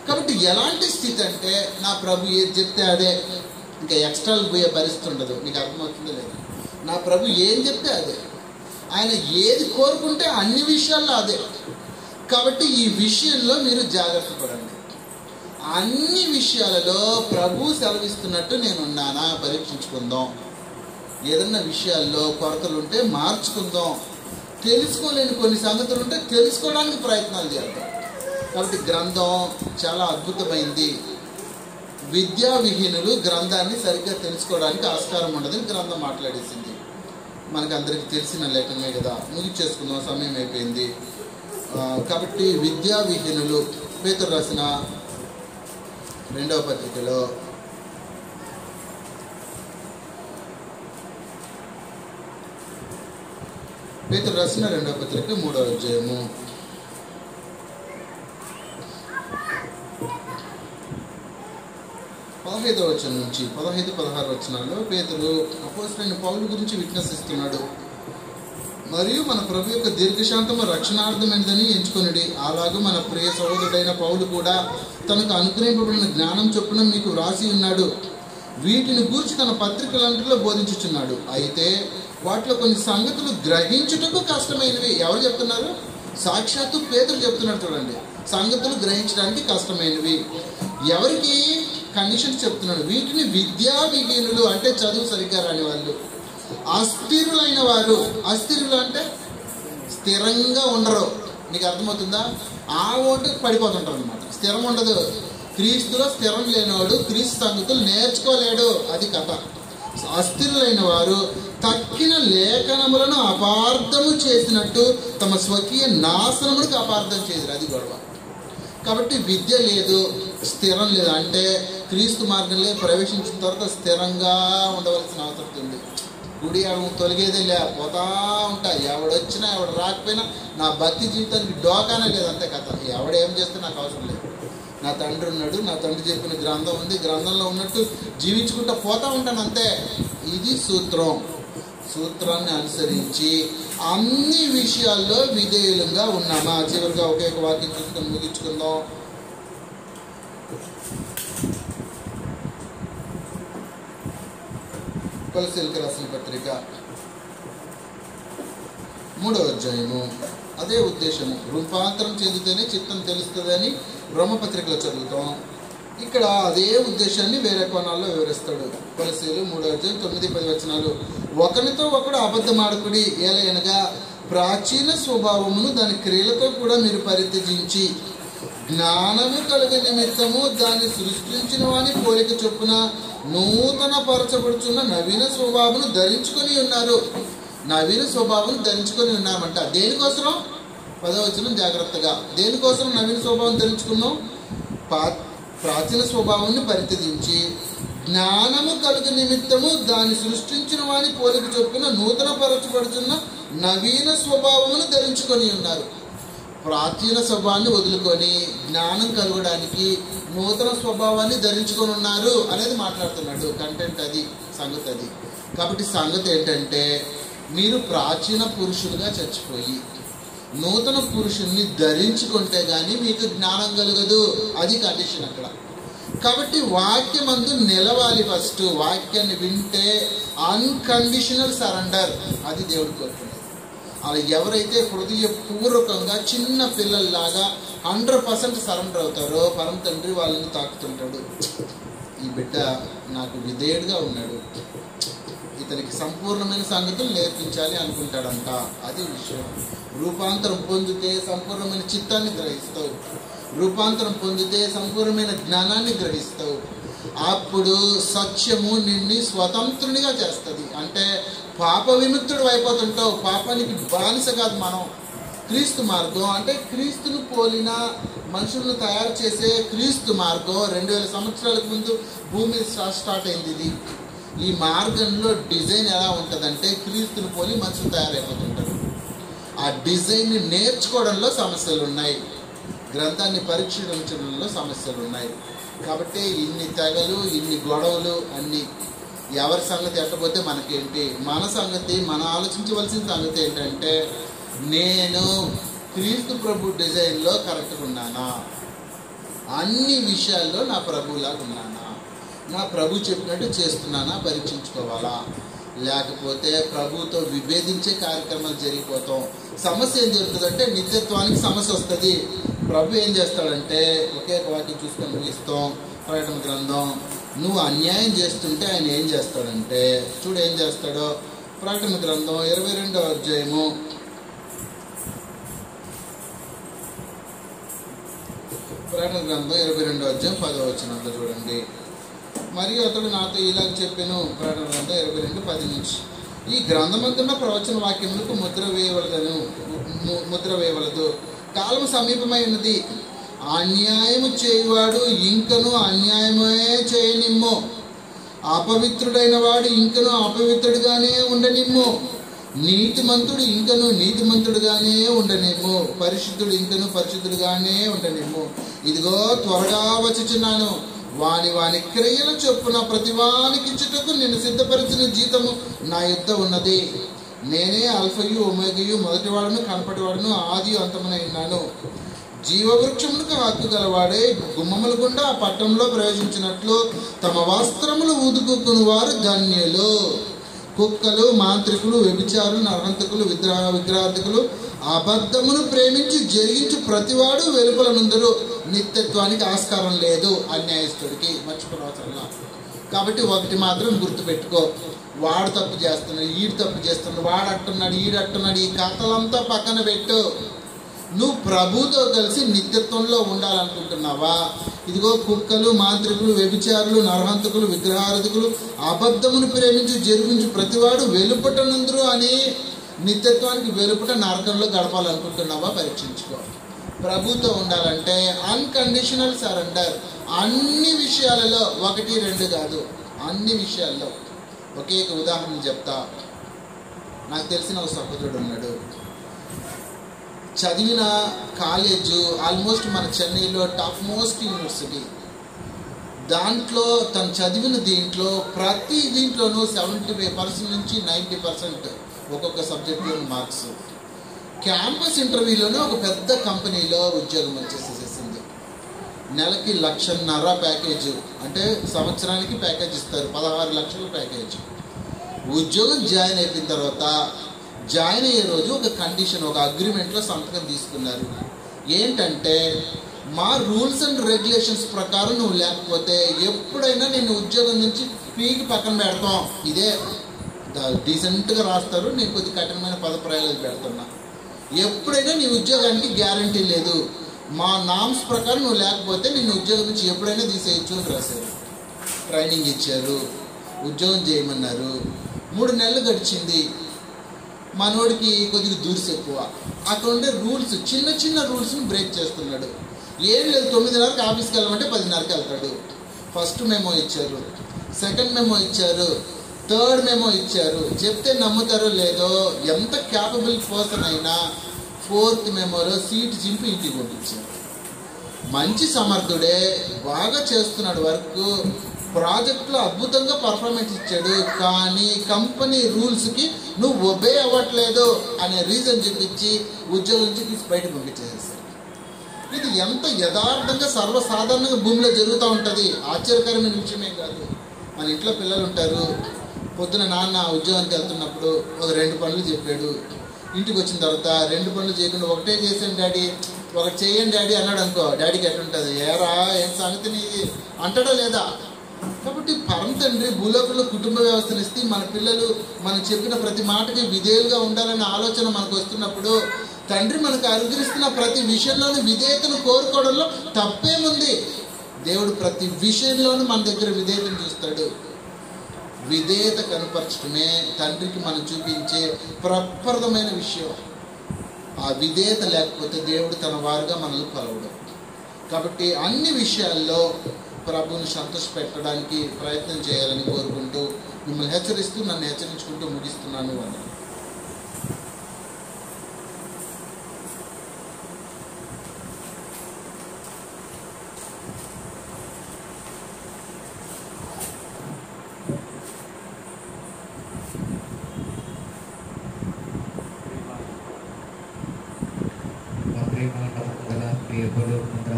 కాబట్టి ఎలాంటి స్థితి అంటే నా ప్రభు ఏది చెప్తే అదే, ఇంకా ఎక్స్ట్రాలు పోయే పరిస్థితి ఉండదు. మీకు అర్థమవుతుందో లేదు? నా ప్రభు ఏం చెప్తే అదే, ఆయన ఏది కోరుకుంటే అన్ని విషయాల్లో అదే. కాబట్టి ఈ విషయంలో మీరు జాగ్రత్త పడండి. అన్ని విషయాలలో ప్రభు సెలవిస్తున్నట్టు నేనున్నానా పరీక్షించుకుందాం. ఏదన్నా విషయాల్లో కొరతలు ఉంటే మార్చుకుందాం. తెలుసుకోలేని కొన్ని సంగతులు ఉంటే తెలుసుకోవడానికి ప్రయత్నాలు చేద్దాం. కాబట్టి గ్రంథం చాలా అద్భుతమైంది. విద్యా విహీనులు గ్రంథాన్ని సరిగ్గా తెలుసుకోవడానికి ఆస్కారం ఉండదని గ్రంథం మాట్లాడేసింది. మనకు అందరికీ తెలిసిన లేఖనే కదా, ముగిచేసుకుందాం, సమయం అయిపోయింది. కాబట్టి విద్యా విహీనులు పేతురు రాసిన 2వ పత్రికలో పేతురు రాసిన 2వ పత్రిక 3వ అధ్యాయము 15వ వచనం నుంచి 15-16 వచనాల్లో పేతురు అపోస్తలుడైన పౌలు గురించి విట్నెస్ ఇస్తున్నాడు. మరియు మన ప్రభు యొక్క దీర్ఘశాంతము రక్షణార్థమైనదని ఎంచుకొనుడి. అలాగే మన ప్రియ సహోదరుడైన పౌలు కూడా తనకు అనుగ్రహింపబడిన జ్ఞానం చొప్పున మీకు వ్రాసి ఉన్నాడు. వీటిని గూర్చి తన పత్రికలంటిలో బోధించుచున్నాడు. అయితే వాటిలో కొన్ని సంగతులు గ్రహించుటకు కష్టమైనవి. ఎవరు చెప్తున్నారు? సాక్షాత్తు పేతురు చెప్తున్నాడు. చూడండి, సంగతులు గ్రహించడానికి కష్టమైనవి. ఎవరికి కండిషన్స్ చెప్తున్నాడు? వీటిని విద్యా విహీనులు, అంటే చదువు సరిగ్గా రాని వాళ్ళు, అస్థిరులైన వారు. అస్థిరులు అంటే స్థిరంగా ఉండరు. నీకు అర్థమవుతుందా? ఆ ఓటు పడిపోతుంటారు అనమాట. స్థిరం ఉండదు. క్రీస్తులో స్థిరం లేనివాడు క్రీస్తు సంగతులు నేర్చుకోలేడు. అది కథ. అస్థిరులైన వారు తక్కిన లేఖనములను అపార్థము చేసినట్టు తమ స్వకీయ నాశనములకు అపార్థం చేశారు. అది గొడవ. కాబట్టి విద్య లేదు, స్థిరం లేదు. అంటే క్రీస్తు మార్గంలో ప్రవేశించిన తర్వాత స్థిరంగా ఉండవలసిన అవసరం ఉంది. గుడి తొలగేదే లే, పోతా ఉంటా. ఎవడొచ్చినా ఎవడు రాకపోయినా నా భక్తి జీవితానికి డోకానే లేదు. అంతే కథ. ఎవడేం చేస్తే నాకు అవసరం లేదు. నా తండ్రి ఉన్నాడు, నా తండ్రి చెప్పిన గ్రంథం ఉంది, గ్రంథంలో ఉన్నట్టు జీవించుకుంటూ పోతూ ఉంటాను అంతే. ఇది సూత్రం. సూత్రాన్ని అనుసరించి అన్ని విషయాల్లో విధేయులంగా ఉన్నామా? చివరిగా ఒకే ఒక వాక్యం చూసుకొని ముగించుకుందాం. కొలస్సీయులకు రాసిన పత్రిక 3వ అధ్యాయము. అదే ఉద్దేశము, రూపాంతరం చెందితేనే చిత్తం తెలుస్తుందని బ్రహ్మపత్రికలో చదువుతాం. ఇక్కడ అదే ఉద్దేశాన్ని వేరే కోణాల్లో వివరిస్తాడు. కొలస్సీయులు 3వ అధ్యాయం 9-10 వచనాలు. ఒకరితో ఒకడు అబద్ధమాడకుడి, ఏలయనగా ప్రాచీన స్వభావమును దాని క్రియలతో కూడా మీరు పరిత్యజించి జ్ఞానము కలిగే నిమిత్తము దాన్ని సృష్టించిన వాని పోలిక చొప్పున నూతన పరచబడుచున్న నవీన స్వభావమును ధరించుకొని ఉన్నారు. నవీన స్వభావం ధరించుకొని ఉన్నామంట. దేనికోసం? 10వ వచనం జాగ్రత్తగా. దేనికోసం నవీన స్వభావం ధరించుకున్నాం? ప్రాచీన స్వభావాన్ని పరిత్యజించి జ్ఞానము కలుగు నిమిత్తము దాన్ని సృష్టించిన వాని పోలిక చొప్పున నూతన పరచబడుచున్న నవీన స్వభావమును ధరించుకొని ఉన్నారు. ప్రాచీన స్వభావాన్ని వదులుకొని జ్ఞానం కలగడానికి నూతన స్వభావాన్ని ధరించుకొని ఉన్నారు అనేది మాట్లాడుతున్నాడు. కంటెంట్ అది, సంగతి అది. కాబట్టి సంగతి ఏంటంటే, మీరు ప్రాచీన పురుషులుగా చచ్చిపోయి నూతన పురుషుల్ని ధరించుకుంటే కానీ మీకు జ్ఞానం కలగదు. అది కండిషన్ అక్కడ. కాబట్టి వాక్యమందు నిలవాలి. ఫస్ట్ వాక్యాన్ని వింటే అన్కండిషనల్ సరెండర్, అది దేవుడు కోరుకునేది. అలా ఎవరైతే హృదయపూర్వకంగా చిన్న పిల్లల్లాగా 100% సరెండర్ అవుతారో పరమ తండ్రి వాళ్ళని తాకుతుంటాడు. ఈ బిడ్డ నాకు విధేయుడుగా ఉన్నాడు, ఇతనికి సంపూర్ణమైన సంగతులు నేర్పించాలి అనుకుంటాడంట. అది విషయం. రూపాంతరం పొందితే సంపూర్ణమైన చిత్తాన్ని గ్రహిస్తావు, రూపాంతరం పొందితే సంపూర్ణమైన జ్ఞానాన్ని గ్రహిస్తావు. అప్పుడు సత్యము నిన్ను స్వతంత్రునిగా చేస్తుంది. అంటే పాప విముక్తుడు అయిపోతుంటావు. పాపానికి బానిస కాదు మనం. క్రీస్తు మార్గం అంటే క్రీస్తును పోలిన మనుషులను తయారు చేసే క్రీస్తు మార్గం 2000 సంవత్సరాలకు ముందు భూమి స్టార్ట్ అయింది. ఇది ఈ మార్గంలో డిజైన్ ఎలా ఉంటుందంటే క్రీస్తును పోలి మనుషులు తయారైపోతుంటారు. ఆ డిజైన్ని నేర్చుకోవడంలో సమస్యలు ఉన్నాయి, గ్రంథాన్ని పరీక్షించడంలో సమస్యలు ఉన్నాయి. కాబట్టి ఇన్ని తెగలు, ఇన్ని గొడవలు అన్నీ. ఎవరి సంగతి ఎట్టపోతే మనకేంటి? మన సంగతి, మనం ఆలోచించవలసిన సంగతి ఏంటంటే, నేను క్రీస్తు ప్రభు డిజైన్లో కరెక్ట్గా ఉన్నానా? అన్ని విషయాల్లో నా ప్రభువులాగా ఉన్నానా? నా ప్రభు చెప్పినట్టు చేస్తున్నానా? పరీక్షించుకోవాలా? లేకపోతే ప్రభుతో విభేదించే కార్యక్రమాలు జరిగిపోతాం. సమస్య ఏం జరుగుతుందంటే నిత్యత్వానికి సమస్య వస్తుంది. ప్రభు ఏం చేస్తాడంటే, ఒకే ఒక వాక్యం చూసుకొని ముగిస్తాం. ప్రకటన గ్రంథం, నువ్వు అన్యాయం చేస్తుంటే ఆయన ఏం చేస్తాడంటే, చూడు ఏం చేస్తాడో. ప్రకటన గ్రంథం 22వ అధ్యాయము 10వ వచనంలో చూడండి. మరియు అతడు నాతో ఇలాగ చెప్పాను. ప్రకటన గ్రంథం 22:10 నుంచి. ఈ గ్రంథమందున్న ప్రవచన వాక్యములకు ముద్ర వేయవలదు. కాలం సమీపమై ఉన్నది. అన్యాయము చేయువాడు ఇంకను అన్యాయమే చేయనిమ్ము, అపవిత్రుడైన వాడు ఇంకను అపవిత్రుడిగానే ఉండనిమ్ము, నీతిమంతుడు ఇంకను నీతిమంతుడుగానే ఉండనిమ్ము, పరిశుద్ధుడు ఇంకను పరిశుద్ధుడుగానే ఉండనిమ్ము. ఇదిగో త్వరగా వచ్చుచున్నాను. వాని వాని క్రియల చొప్పున ప్రతివానికి ఇచ్చుటకు నేను సిద్ధపరిచిన జీతము నా యొద్ద ఉన్నది. నేనే అల్ఫయు ఒమేగయు, మొదటివాడును కనపటివాడును, ఆది అంతమునై ఉన్నాను. జీవవృక్షములకు హక్కు గలవాడే గుమ్మముల గుండా ఆ పట్టణంలో ప్రవేశించినట్లు తమ వస్త్రములు ఊదుకుని వారు ధన్యులు. కుక్కలు, మాంత్రికులు, వ్యభిచారులు, నరహంతకులు, విగ్రహార్థికులు, అబద్ధమును ప్రేమించి జరిగించి ప్రతివాడు వెలుపల నుందరు. నిత్యత్వానికి ఆస్కారం లేదు అన్యాయస్తుడికి. మర్చిపోవచ్చులా. కాబట్టి ఒకటి మాత్రం గుర్తుపెట్టుకో, వాడు తప్పు చేస్తున్నాడు, ఈడు తప్పు చేస్తున్నాడు, వాడు అట్టున్నాడు, ఈడు అట్టున్నాడు, ఈ కథలంతా పక్కన పెట్టు. నువ్వు ప్రభుతో కలిసి నిత్యత్వంలో ఉండాలనుకుంటున్నావా? ఇదిగో కుక్కలు, మాంత్రికులు, వ్యభిచారులు, నరహంతకులు, విగ్రహార్థికులు, అబద్ధమును ప్రేమించి జరిగించి ప్రతివాడు వెలుపట నుందరు అని నిత్యత్వానికి వెలుపట నరకంలో గడపాలనుకుంటున్నావా? పరీక్షించుకో. ప్రభుతో ఉండాలంటే అన్కండిషనల్ సరెండర్. అన్ని విషయాలలో, 1, 2 కాదు, అన్ని విషయాల్లో. ఒకే ఒక ఉదాహరణ చెప్తా. నాకు తెలిసిన ఒక సహోదరుడు ఉన్నాడు. చదివిన కాలేజు ఆల్మోస్ట్ మన చెన్నైలో టాప్ మోస్ట్ యూనివర్సిటీ. దాంట్లో తను చదివిన దీంట్లో ప్రతి దీంట్లోనూ 75% నుంచి 90% ఒక్కొక్క సబ్జెక్టులోని మార్క్స్. క్యాంపస్ ఇంటర్వ్యూలోనే ఒక పెద్ద కంపెనీలో ఉద్యోగం వచ్చేసేసింది. నెలకి 1.5 లక్షల ప్యాకేజ్, అంటే సంవత్సరానికి ప్యాకేజ్ ఇస్తారు, 16 లక్షల ప్యాకేజ్. ఉద్యోగం జాయిన్ అయిపోయిన తర్వాత జాయిన్ అయ్యే రోజు ఒక కండిషన్, ఒక అగ్రిమెంట్లో సంతకం తీసుకున్నారు. ఏంటంటే మా రూల్స్ అండ్ రెగ్యులేషన్స్ ప్రకారం నువ్వు లేకపోతే ఎప్పుడైనా నేను ఉద్యోగం నుంచి పీకి పక్కన పెడతాం. ఇదే డీసెంట్గా రాస్తారు, నేను కొద్ది కఠినమైన పదప్రయాలు పెడుతున్నా. ఎప్పుడైనా నీ ఉద్యోగానికి గ్యారంటీ లేదు, మా నామ్స్ ప్రకారం నువ్వు లేకపోతే నేను ఉద్యోగం నుంచి ఎప్పుడైనా తీసేయచ్చు అని రాశారు. ట్రైనింగ్ ఇచ్చారు, ఉద్యోగం చేయమన్నారు. 3 నెలలు గడిచింది. మనోడికి కొద్దిగా దూర్స్ ఎక్కువ. అక్కడ ఉండే రూల్స్, చిన్న చిన్న రూల్స్ని బ్రేక్ చేస్తున్నాడు. ఏం లేదు, 9:30కి ఆఫీస్కి వెళ్ళమంటే 10:30కి వెళ్తాడు. ఫస్ట్ మెమో ఇచ్చారు, సెకండ్ మెమో ఇచ్చారు, థర్డ్ మెమో ఇచ్చారు. చెప్తే నమ్ముతారో లేదో, ఎంత క్యాపబుల్ పర్సన్ అయినా 4th మెమోలో సీట్ చింపి ఇంటికి పంపించారు. మంచి సమర్థుడే, బాగా చేస్తున్నాడు వర్క్, ప్రాజెక్ట్లో అద్భుతంగా పర్ఫార్మెన్స్ ఇచ్చాడు. కానీ కంపెనీ రూల్స్కి నువ్వు ఒబే అవ్వట్లేదు అనే రీజన్ చూపించి ఉద్యోగం నుంచి తీసి బయట పంపించేసేసారు. ఇది ఎంత యథార్థంగా సర్వసాధారణంగా భూమిలో జరుగుతూ ఉంటుంది. ఆశ్చర్యకరమైన విషయమే కాదు. మన ఇంట్లో పిల్లలు ఉంటారు, పొద్దున నాన్న ఉద్యోగానికి వెళ్తున్నప్పుడు ఒక 2 పనులు చెప్పాడు. ఇంటికి వచ్చిన తర్వాత 2 పనులు చేయకుండా ఒకటే చేసాను డాడీ, ఒకటి చేయండి డాడీ అన్నాడు అనుకో, డాడీకి ఎట్లుంటుంది, ఏరా ఏం సంగతి నీది అంటాడా లేదా? కాబట్టి పరమ తండ్రి భూలోకంలో కుటుంబ వ్యవస్థను ఇస్తే మన పిల్లలు మనం చెప్పిన ప్రతి మాటకి విధేయులుగా ఉండాలనే ఆలోచన మనకు వస్తున్నప్పుడు తండ్రి మనకు అనుగ్రహిస్తున్న ప్రతి విషయంలోనూ విధేయతను కోరుకోవడంలో తప్పేముంది? దేవుడు ప్రతి విషయంలోనూ మన దగ్గర విధేయతను చూస్తాడు. విధేయత కనపరచడమే తండ్రికి మనం చూపించే ప్రప్రదమైన విషయం. ఆ విధేయత లేకపోతే దేవుడు తన వారుగా మనల్ని కొలవడు. కాబట్టి అన్ని విషయాల్లో ప్రభువుని సంతోషపెట్టడానికి ప్రయత్నం చేయాలని కోరుకుంటూ మిమ్మల్ని హెచ్చరిస్తూ నన్ను హెచ్చరించుకుంటూ ముగిస్తున్నాను. అని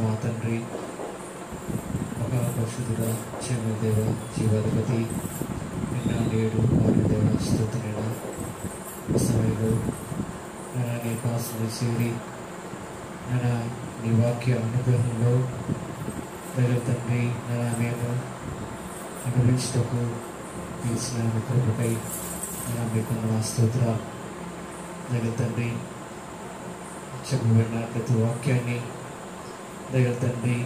మా తండ్రి, ఒక పరిశుద్ధుడ, క్షేమదేవ, జీవాధిపతి, నిన్న నేడు వారి దేవ స్తుతులైన సమయంలో నీ పాసన చేరి నీ వాక్య అనుగ్రహంలో దైవ తండ్రి మేము అనుభవించటకు తీసిన కృపకై మీకు నా స్తోత్ర. దైవ తండ్రి చెప్పబడిన ప్రతి వాక్యాన్ని దైవ తండ్రి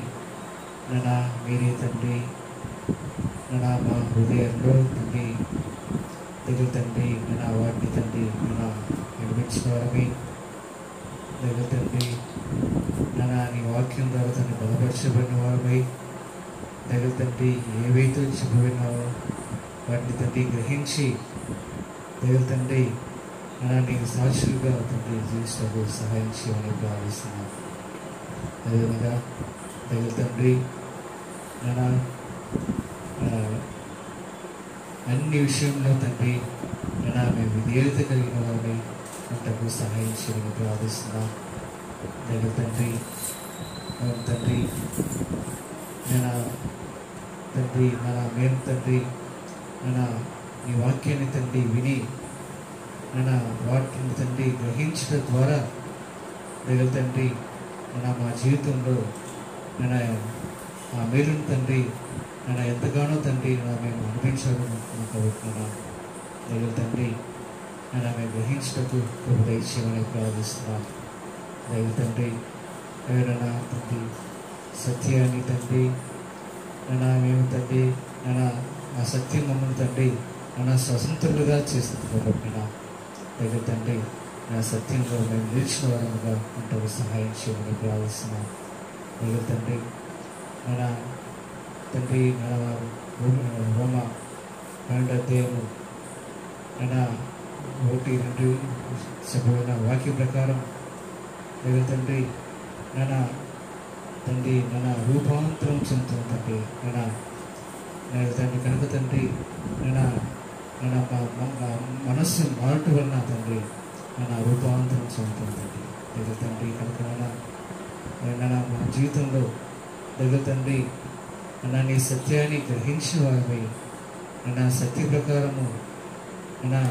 మీరే తండ్రి మా హృదయంలో తండ్రి దైవ తండ్రి వాటిని తండ్రి నిర్మించిన వారమే దైవ తండ్రి నీ వాక్యం ద్వారా తండ్రి బలపరచబడిన వారమై దైవ తండ్రి ఏవైతే చెప్పబడినావో వాటిని తండ్రి గ్రహించి దైవ తండ్రి నీకు సాక్షులుగా తండ్రి జీవిస్తూ సహాయం చేయమని ప్రార్థిస్తున్నాను. అదేవిధంగా దైవ తండ్రి అన్ని విషయంలో తండ్రి మేము విధేయత కలిగిన వారిని అంతకు సహాయం చేయమని ప్రార్థిస్తున్నాం. దైవ తండ్రి తండ్రి తండ్రి మేము తండ్రి నీ వాక్యాన్ని తండ్రి విని వాటిని తండ్రి గ్రహించడం ద్వారా దైవ తండ్రి మా జీవితంలో ఆ మేలును తండ్రి ఎంతగానో తండ్రి మేము అనుభవించాలనుకున్నాం. కాబట్టి దైవ తండ్రి మేము గ్రహించటకు కృప దయచేయమని ప్రార్థిస్తున్నాం. దైవ తండ్రి తండ్రి సత్యాన్ని తండ్రి మేము తండ్రి ఆ సత్యం మమ్మల్ని తండ్రి స్వతంత్రులుగా చేస్తుంది. కాబట్టి దైవ తండ్రి సత్యంలో మేము నిలిచిన వారముగా ఉంటూ సహాయం చేయమని ప్రార్థిస్తున్నాం. దైవ తండ్రి తండ్రి హోమ 12వ అధ్యాయము 1-2 చెప్పబడిన వాక్య ప్రకారం దైవ తండ్రి నాన్న తండ్రి నాన్న రూపాంతరం చెందుతున్న తండ్రి నాన్న తండ్రి కనుక తండ్రి నాన్న మనస్సు మారటం వలన తండ్రి నాన్న రూపాంతరం చెందుతుంది తండ్రి దైవ తండ్రి కనుక నాన్న మన జీవితంలో దైవ తండ్రి నాన్న నీ సత్యాన్ని గ్రహించిన వారిపై నాన్న సత్య ప్రకారము నాన్న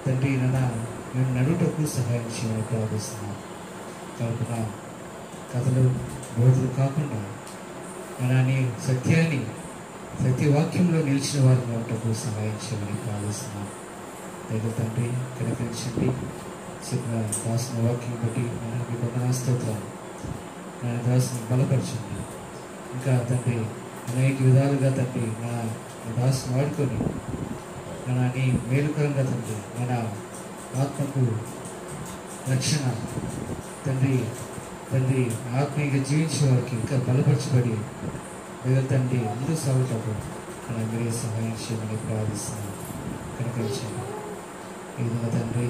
తండ్రి నాన్న మేము నడుటకు సహాయం చేయమని ప్రార్థిస్తున్నాం. కావున కథలు బోధలు కాకుండా నాన్న నీ సత్యాన్ని సత్యవాక్యంలో నిలిచిన వారు నడుటకు సహాయం చేయమని ప్రార్థిస్తున్నాం. దైవ తండ్రి కనిపించండి చెప్పిన దాసిన వాక్యం బట్టి మనకి వందనాస్తోత్రాలు నా దాసుని బలపరచండి. ఇంకా తండ్రి అనేక విధాలుగా తండ్రి నా దాసుని వాడుకొని నీ మేలుకరంగా తండ్రి మన ఆత్మకు రక్షణ తండ్రి ఆత్మీయంగా జీవించే వారికి ఇంకా బలపరచబడి లేదా తండ్రి ముందు సాగుతాడు మీరే సహాయం చేయమని ప్రార్థిస్తున్నాను. కనిపించండి ఈ విధంగా తండ్రి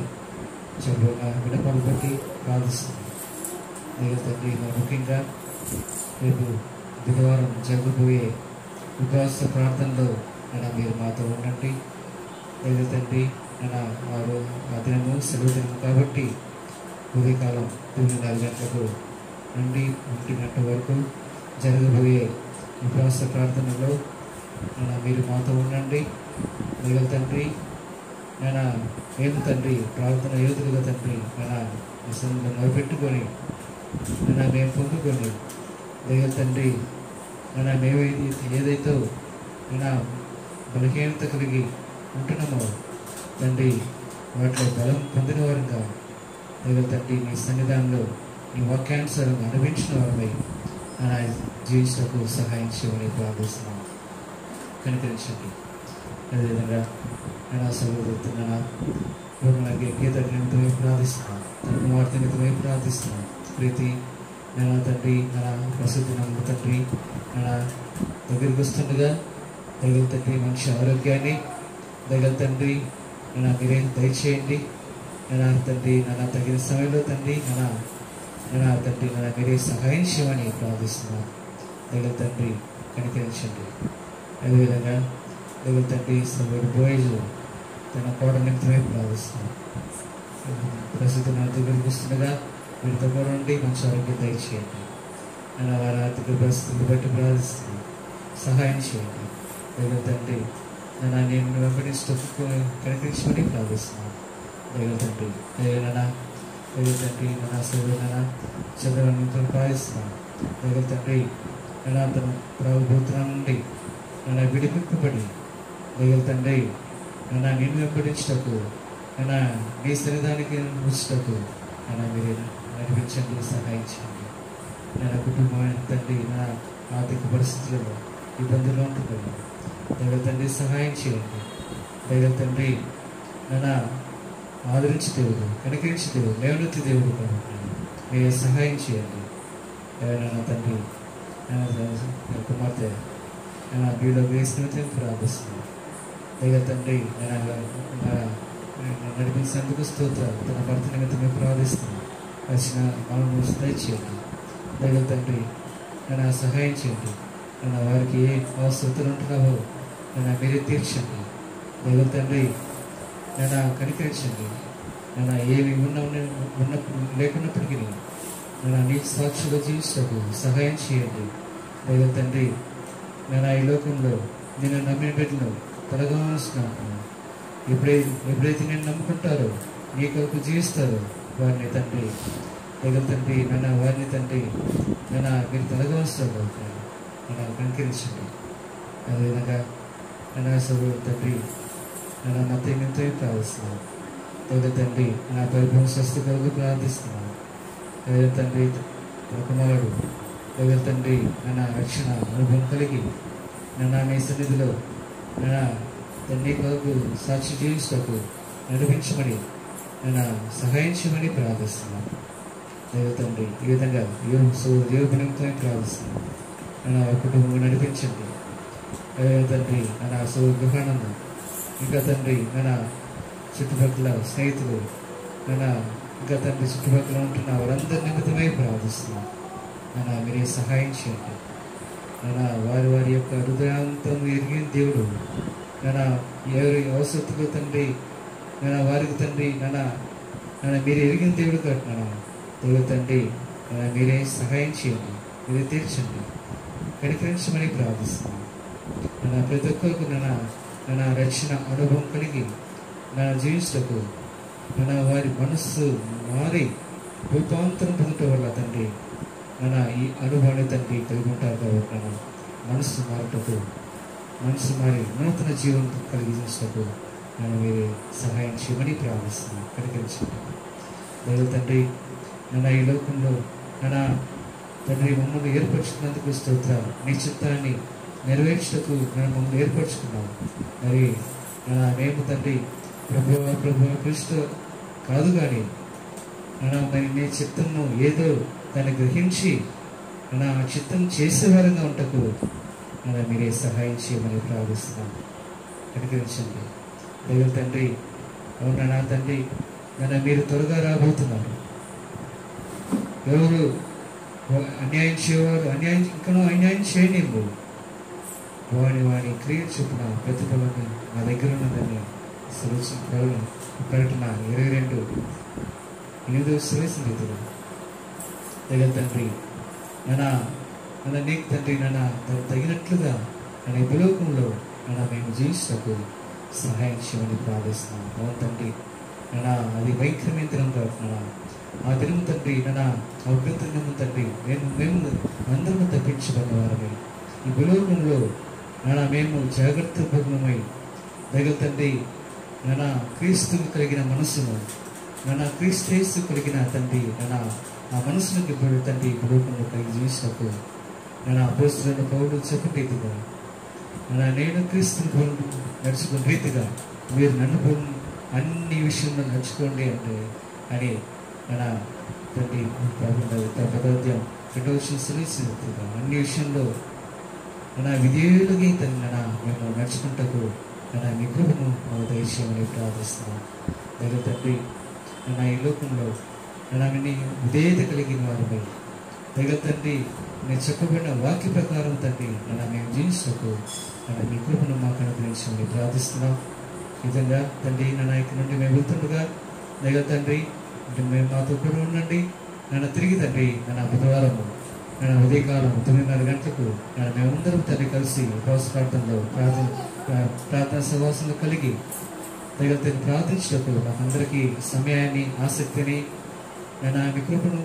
చెరువుగా వినపాలు బట్టి ప్రార్థిస్తున్నాను. లేదా తండ్రి ముఖ్యంగా రేపు బుధవారం జరగబోయే ఉపవాస ప్రార్థనలో మీరు మాతో ఉండండి. లేదా తండ్రి ఆ దినము సెలవు దినం కాబట్టి ఉదయకాలం 9:30 గంటలకు నుండి 1 గంట వరకు జరగబోయే ఉపవాస ప్రార్థనలో మీరు మాతో ఉండండి. లేదా తండ్రి మేము తండ్రి ప్రార్థన యోధులుగా తండ్రి విషయంలో మొదలుపెట్టుకొని మేము పొందుకొని లేదా తండ్రి మేము ఏదైతే బలహీనత కలిగి ఉంటున్నామో తండ్రి వాటిలో బలం పొందిన వారంగా లేదా తండ్రి నీ సన్నిధానంలో నీ వాక్యానుసారంగా అనుభవించిన వారమై జీవించడానికి సహాయం చేయమని ప్రార్థిస్తున్నాం. కనికరించండి. అదేవిధంగా సహోదరుతున్నా గీత నిమిత్తమై ప్రార్థిస్తున్నాను. తన కుమార్తె నిమిత్తమై ప్రార్థిస్తున్నాను. ప్రీతి తండ్రి ప్రసిద్ధి నమ్ము తండ్రి దగ్గరికి వస్తుండగా దగ్గర తండ్రి మంచి ఆరోగ్యాన్ని దగ్గర తండ్రి మీరే దయచేయండి. తండ్రి తగిన సమయంలో తండ్రి తండ్రి మీరే సహాయం చేయమని ప్రార్థిస్తున్నాను. దగ్గర తండ్రి కనికరించండి. అదేవిధంగా దగ్గర తండ్రి సభ్యుడు బోయజు తన కోట నిమిత్తమై ప్రార్థిస్తున్నాను. ప్రస్తుతం నా దగ్గరికి వస్తుండగా వీరితో కూడా ఉండి మంచి ఆరోగ్యం దయచేయండి. వారి ఆర్థిక పరిస్థితులు బట్టి ప్రార్థిస్తున్నాను. సహాయం చేయండి. దగ్గర తండ్రి నేను వెంబడిస్తూ కనికరించమని ప్రార్థిస్తున్నాను. దగ్గర తండ్రి దగ్గర తండ్రి సోదరు చంద్రబాబు ప్రార్థిస్తున్నాను. దగ్గర తండ్రి తన ప్రభుత్వం నుండి విడిపింపబడి దగ్గర తండ్రి నేను వెంబడించటకు నీ సన్నిధానికి ఉంచటకు మీరు నడిపించండి, సహాయం చేయండి. కుటుంబం తండ్రి ఆర్థిక పరిస్థితులలో ఇబ్బందులు ఉంటున్నాను. దగ్గర తండ్రి సహాయం చేయండి. దగ్గర తండ్రి ఆదరించి దేవుడు, కనికరించి దేవుడు, లేవనెత్తి దేవుడు కాబట్టి మీరు సహాయం చేయండి. తండ్రి కుమార్తె వీళ్ళు వేసినట్టు ప్రార్థిస్తున్నాను. దగ్గర తండ్రి నడిపించినందుకు స్తోత్రాలు. తన భర్త నిమిత్తమే ప్రార్థిస్తున్నాను. వచ్చిన మనం దయచేయండి. దగ్గర తండ్రి సహాయం చేయండి. వారికి ఏ అవసరతలు ఉంటున్నావో మీరే తీర్చండి. దగ్గర తండ్రి కనికరించండి. ఏమి ఉన్న లేకున్నప్పటికీ నీకు సాక్షిగా జీవిస్తూ సహాయం చేయండి. దగ్గర తండ్రి ఈ లోకంలో నేను నమ్మిన బిడ్డలు తొలగాల్సినాను. ఎప్పుడైతే నేను నమ్ముకుంటారో నీ కొరకు జీవిస్తారో వారిని తండ్రి దగ్గర తండ్రి వారిని తండ్రి మీరు తొలగవస్తారు. కనికరించండి. అదేవిధంగా సభ్యుడు తండ్రి మత ఎంతో ప్రార్థిస్తున్నాను. దగ్గర తండ్రి పరిభ్రమ స్వస్థ కొరకు ప్రార్థిస్తున్నాను. దగ్గర తండ్రి కుమారుడు దగ్గర తండ్రి రక్షణ అనుభవం కలిగి నీ సన్నిధిలో తండ్రి కొరకు సాక్షి జీవిస్తూ నడిపించమని సహాయం చేయమని ప్రార్థిస్తున్నాను. దగ్గర తండ్రి ఈ విధంగా దేవునితో ప్రార్థిస్తున్నాను. కుటుంబం నడిపించండి. తండ్రి గృహానందం ఇంకా తండ్రి చుట్టుపక్కల స్నేహితులు ఇంకా తండ్రి చుట్టుపక్కల ఉంటున్న వారందరి నిమిత్తమే ప్రార్థిస్తున్నాం. నాన్న మీరే సహాయం చేయండి. నాన్న వారి యొక్క హృదయాంతం ఎరిగిన దేవుడు, నాన్న ఎవరి అవసరతలు తండ్రి, నాన్న వారికి తండ్రి, నాన్న మీరు ఎరిగిన దేవుడు కట్టినా దేవుడు తండ్రి, మీరే సహాయం చేయండి, మీరే తీర్చండి, కనికరించమని ప్రార్థిస్తున్నాం. నాన్న ప్రతి ఒక్కరికి నాన్న రక్షణ అనుభవం కలిగి జీవించటకు వారి మనస్సు మారి రూపాంతరం పొందటం వల్ల తండ్రి ఈ అనుభవాన్ని తండ్రి కలిగి ఉంటారు కాబట్టి మనస్సు మారుటకు, మనసు మారి నూతన జీవనం కలిగించటకు మీరే సహాయం చేయమని ప్రార్థిస్తున్నాం. కనికరించండి దేవుడు తండ్రి. ఈ లోకంలో తండ్రి మమ్మల్ని ఏర్పరచుకున్నందుకు స్తోత్రాలు. నీ చిత్తాన్ని నెరవేర్చటకు మమ్మల్ని ఏర్పరచుకున్నాం. మరి మేము తండ్రి ప్రభు క్రీస్తు కాదు కానీ మరి నీ చిత్తము ఏదో దాన్ని గ్రహించి ఆ చిత్తం చేసేవారంగా ఉంటకు మీరే సహాయం చేయమని ప్రార్థిస్తున్నాం. కనికరించండి దేవుడు తండ్రి. అవునా తండ్రి, మీరు త్వరగా రాబోతున్నారు. ఎవరు అన్యాయం చేయవారు ఇంకనూ అన్యాయం చేయనివ్వు. వాని క్రియ చొప్పున ప్రతిఫలాన్ని నా దగ్గర ఉన్నదని ప్రకటన 22:8 శ్రేష్ఠితులు. దగ్గర తండ్రి నీకు తండ్రి తగినట్లుగా ఈ భూలోకంలో మేము జీవించటకు సహాయం చేయమని ప్రార్థిస్తున్నాం. అవును తండ్రి, అది భయంకరమైన దినం కాబట్టి ఆ దినం తండ్రి అభ్యంతరము తండ్రి మేము అందరము తప్పించబడిన వారమే. ఈ భూలోకంలో మేము జాగ్రత్త భగ్నమై దగ్గర తండ్రి క్రీస్తుకు కలిగిన మనసును క్రీస్తు కలిగిన తండ్రి ఆ మనసునికి ఇప్పుడు తండ్రి భూలోకంలో కలిగి జీవించినప్పుడు అపోస్తలుడైన పౌలు చెప్పిన రీతిగా నేను క్రీస్తుని నడుచుకున్న రీతిగా మీరు నన్ను అన్ని విషయంలో నడుచుకోండి అంటే అని తండ్రి పదోద్యం 2వ రీతిగా అన్ని విషయంలో విధేయులుగా తండ్రి మేము నడుచుకుంటూ మీ కృపను దయచేయమని ప్రార్థిస్తున్నాం. దగ్గర తండ్రి ఈ లోకంలో విధేయత కలిగిన వారిపై దగ్గర తండ్రి నేను చెప్పబడిన వాక్య ప్రకారం తండ్రి మేము జీవించకు మీ కృపను మాకు అనుగ్రహించమని ప్రార్థిస్తున్నాం. నిజంగా తండ్రి ఇక్కడ నుండి మేము వెళ్తుండగా దగ్గర తండ్రి మేము మాతో కూడా ఉండండి. తిరిగి తండ్రి బుధవారము ఉదయకాలం 9:30 గంటలకు మేమందరం తండ్రి కలిసి ఉపవాస ప్రార్థనలో ప్రార్థన సహవాసంలో కలిగి దగ్గర తండ్రి ప్రార్థించినప్పుడు మాకందరికీ సమయాన్ని, ఆసక్తిని మీ కృపను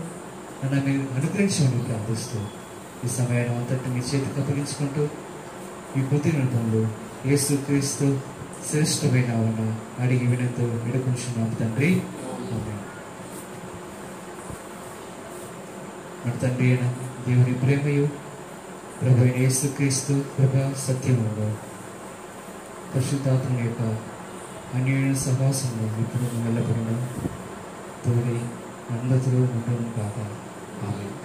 మీరు అనుగ్రహించమని ప్రార్థిస్తూ ఈ సమయాన్ని అంతటి మీ చేతికి అప్పగించుకుంటూ ఈ కొద్ది నిమిషంలో యేసు క్రీస్తు శ్రేష్టమైన అడిగి వినంతో విడుకుంటున్నాం తండ్రి. మన తండ్రి అయిన దేవుని ప్రేమయు ప్రభు అయిన యేసు క్రీస్తు కృప సత్యములో పరిశుద్ధాత్మ యొక్క అన్యోన్య సహవాసంలో ఇప్పుడు నిలబడిన తోడి అందరిలో ఉండడం కాక ఆమేన్.